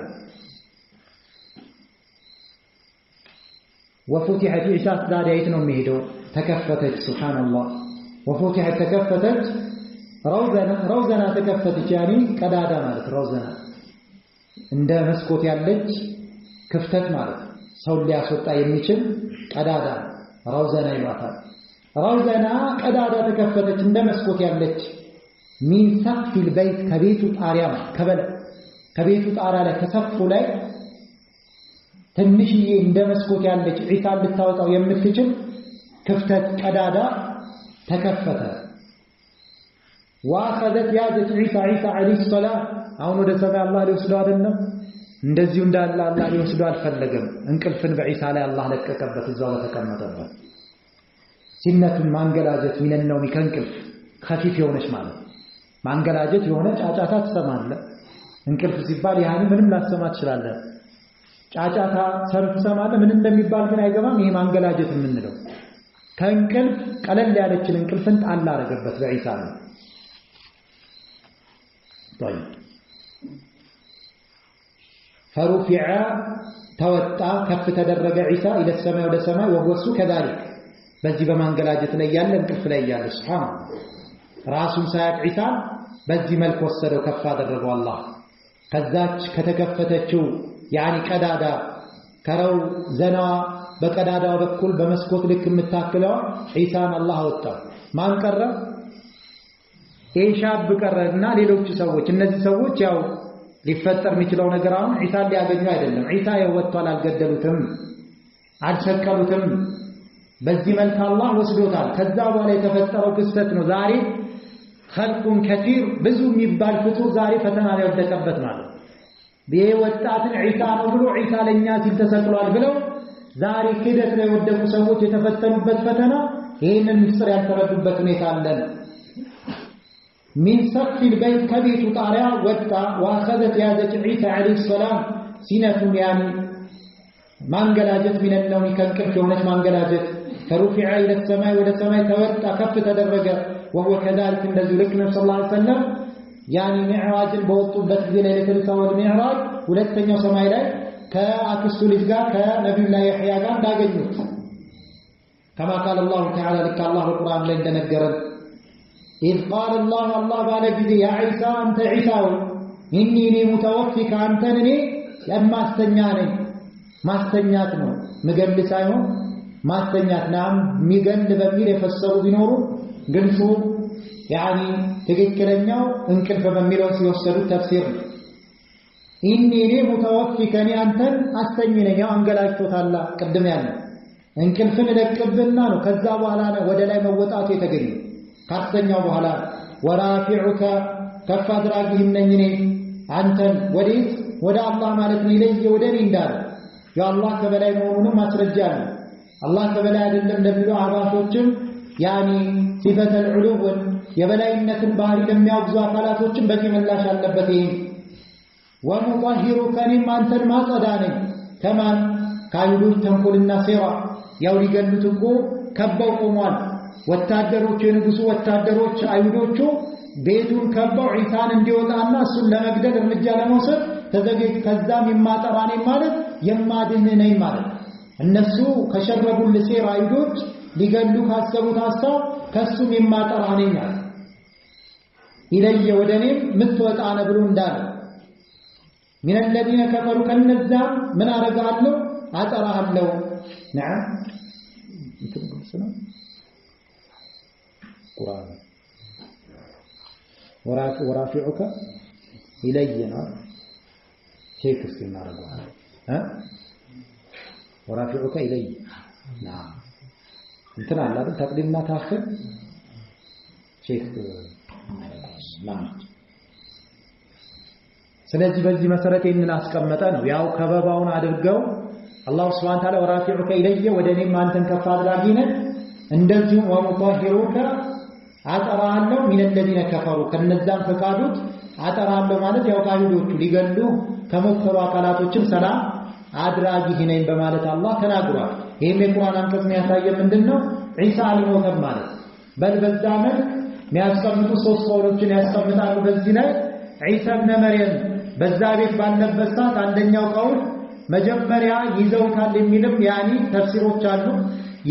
A: وفتحت عيسى ذات ነው የሚሄደው ተከፈተች سبحان الله وفتحت ተከፈተች روزنا ተከፈተች يعني ቀዳዳ ማለት روزنا እንደ መስኮት ያለች ክፍተት ማለት ሰው ሊያስወጣ የሚችል ቀዳዳ روزنا ይባላል روزنا ቀዳዳ ተከፈተች እንደ መስኮት ያለች من سقف البيت ከቤቱ ጣሪያ ከቤቱ ጣሪያ ላይ ከሰፉ ላይ ትንሽዬ እንደ መስኮት ያለች ዒሳ ልታወጣው የምትችል ክፍተት ቀዳዳ ተከፈተ واخذت ያዘች ዒሳ አለይሂ ሰላም አሁን ወደ ሰማይ አላህ ሊወስደው አይደለም እንደዚሁ እንዳለ አላህ ሊወስደው አልፈለገም እንቅልፍን በዒሳ ላይ አላህ ለቀቀበት እዛው ተቀመጠበት ሲነቱን ማንገላጀት ሚነነው ከእንቅልፍ خفيف የሆነች ማለት ማንገላጀት የሆነ ጫጫታ ትሰማለህ እንቅልፍ ሲባል ያህል ምንም ላሰማ ትችላለህ ጫጫታ ሰምተሰማለህ ምን እንደሚባል ግን አይገባም ይሄ ማንገላጀት የምንለው ከእንቅልፍ ቀለል ያለችን እንቅልፍን ጣል አደረገበት በዒሳ ላይ طيب فرفع توطى كف تدرج عيسى الى السماء ولا السماء وهو كذلك በዚህ በማንገላጀት ላይ ያለ እንቅልፍ ላይ ያለ ሱብሃን ራሱን ሳያቅ ዒሳ በዚህ መልኩ ወሰደው ከፍ አደረገው አላህ ከዛች ከተከፈተችው ያኒ ቀዳዳ ከረው ዘና በቀዳዳው በኩል በመስኮት ልክ የምታክለው ዒሳን አላህ ወጣ ማን ቀረ ኢሻብ ቀረና ሌሎች ሰዎች እነዚህ ሰዎች ያው ሊፈጠር የሚችለው ነገር አሁን ዒሳን ሊያገኙ አይደለም ዒሳ የወጣል አልገደሉትም አልሰቀሉትም በዚህ መልኩ አላህ ወስዶታል ከዛ በኋላ የተፈጠረው ክስተት ነው ዛሬ خلقን كثير ብዙ የሚባል ፍጡር ዛሬ ፈተና ላይ ወደቀበት ማለት በወጣትን ዒሳ ነው ብሎ ዒሳ ለኛ ሲል ተሰቅሏል ብለው ዛሬ ክደት ላይ ወደቁ ሰዎች የተፈተኑበት ፈተና ይሄንን ምስጢር ያልተረዱበት ሁኔታ አለ من سقف البيت كبيت طارع وطا واخذت يازت عيسى عليه السلام سنة يعني مانجلاجت من النوم كالكف ونش مانجلاجت فرفع إلى السماء وإلى السماء توطى كف تدرج وهو كذلك الذي لكنا صلى الله عليه وسلم يعني معراج بوطبت ليلة الإسراء والمعراج ولتنيا سماء إليه كأكسو لزقا كنبي الله يحيى قام داقجنوت كما قال الله تعالى لك الله القرآن لين نقرد إذ قال الله بعد جدي يا عيسى أنت عيسى إني متوفيك أنتني لما استنياني ما استنياتنا مقبل سايهم ማስተኛት ናም ሚገል በሚል የፈሰሩ ቢኖሩ ግልጹ ያኒ ትክክለኛው እንቅልፍ በሚለው ሲወሰዱ ተፍሲር ኢኒ ሙተወፊከኒ አንተን አስተኝነኝ አንገላጭቶታል ቀደም ያለ እንቅልፍን ለቀብና ነው ከዛ በኋላ ወደ ላይ መወጣቱ የተገኘ ካስተኛው በኋላ ወራፊዑከ ከፍ አድራጊህም ነኝ እኔ አንተን ወዴት ወደ አላህ ማለት ነው ይለየ ወደኔ እንዳለ ያአላህ ከበላይ መሆኑን ማስረጃ ነው አላህ ከበላይ አይደለም ለብሎ አባቶችም ያኒ ሲፈተል ዑሉውን የበላይነትን ባህሪ ለሚያውዙ አካላቶችም በዚህ ምላሽ አለበት ይሄ ወሙጣሂሩከ አንተን ማጸዳነኝ ከማን ካይዱን ተንኮልና ሴራ ያው ሊገሉት እኮ ከበው ቆሟል ወታደሮች የንጉሱ ወታደሮች አይሁዶቹ ቤቱን ከበው ዒሳን እንዲወጣና እሱን ለመግደል እርምጃ ለመውሰድ ተዘገጅ ከዛም የማጠራኔ ማለት የማድን ነኝ ማለት እነሱ ከሸረቡል ሴራ አይሁዶች ሊገሉ ካሰቡት ሐሳብ ከሱም የማጠራኔ ማለት ኢለየ ወደኔም ምትወጣነ ብሎ እንዳለ من الذين كفروا كالنزام من أرجعله أتراهله نعم قرآن ورافعك إلينا شيء كسرنا رجوع ها ورافعك إلي نعم أنتنا على تقديمنا تأخر شيء نعم ስለዚህ በዚህ መሰረት ይሄንን አስቀመጠ ነው ያው ከበባውን አድርገው አላህ Subhanahu Ta'ala ወራፊዑከ ኢለየ ወደኔም አንተን ከፍ አድራጊ ነህ እንደዚሁም ወሙጣሂሩከ አጠራለሁ من الذين كفروا ከነዛም ፈቃዱት አጠራለሁ ማለት ያው ካይዶቹ ሊገሉ ከሞከሩ አካላቶችም ሰላም አድራጊ ነኝ በማለት አላህ ተናግሯል ይሄም የቁርአን አንቀጽ የሚያሳየው ምንድነው ዒሳ አልሞተም ማለት በዛ መልክ የሚያስቀምጡ ሶስት ቀውሎችን ያስቀምጣሉ በዚህ ላይ ዒሳ ኢብኑ መርየም በዛ ቤት ባለበት ሰዓት አንደኛው ቀውል መጀመሪያ ይዘውታል የሚልም ያኒ ተፍሲሮች አሉ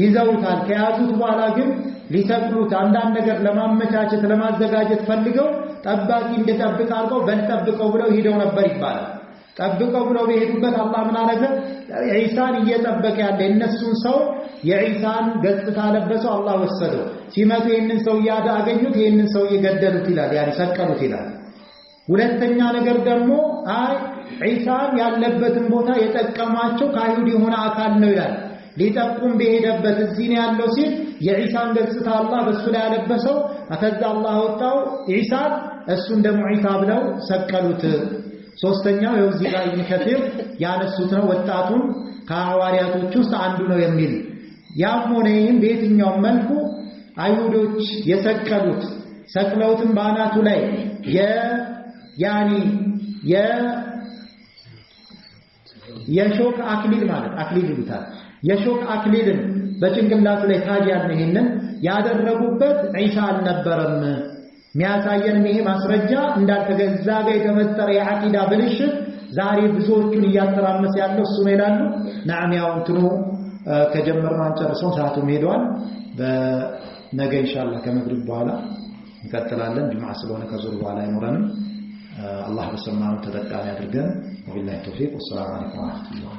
A: ይዘውታል ከያዙት በኋላ ግን ሊሰቅሉት አንዳንድ ነገር ለማመቻቸት ለማዘጋጀት ፈልገው ጠባቂ እንደጠብቅ አርገው በልጠብቀው ብለው ሄደው ነበር ይባላል ጠብቀው ብለው በሄዱበት አላህ ምን አረገ ዒሳን እየጠበቀ ያለ እነሱን ሰው የዒሳን ገጽታ ለበሰው አላህ ወሰደው ሲመጡ ይሄንን ሰው ያዳገኙት ይሄንን ሰው እየገደሉት ይላል ያኒ ሰቀሉት ይላል ሁለተኛ ነገር ደግሞ አይ ዒሳን ያለበትን ቦታ የጠቀማቸው ካይሁድ የሆነ አካል ነው ይላል ሊጠቁም በሄደበት እዚህ ነው ያለው ሲል የዒሳን ገጽታ አላህ በሱ ላይ ያለበሰው አከዛ አላህ ወጣው ዒሳን እሱን ደግሞ ዒሳ ብለው ሰቀሉት ሶስተኛው የዚህ ላይ ከፊር ያነሱት ነው ወጣቱን ከሐዋርያቶች ውስጥ አንዱ ነው የሚል ያም ሆነ ይህም በየትኛው መልኩ አይሁዶች የሰቀሉት ሰቅለውትም ባናቱ ላይ ያኒ የሾክ አክሊል ማለት አክሊል ይሉታል የሾክ አክሊልን በጭንቅላቱ ላይ ታዲያን ይሄንን ያደረጉበት ዒሳ አልነበረም ሚያሳየን ይሄ ማስረጃ እንዳልተገዛ ጋር የተመጠረ የአቂዳ ብልሽት ዛሬ ብዙዎቹን እያተራመሰ ያለው እሱ ነው ይላሉ ናም ያው እንትኑ ከጀመርነው አንጨርሰው ሰዓቱም ሄዷል በነገ ኢንሻአላህ ከመግሪብ በኋላ እንቀጥላለን ጁምዓ ስለሆነ ከዙር በኋላ አይኖረንም الله بسمعه تذكر يا درجان وبالله التوفيق والسلام عليكم ورحمة الله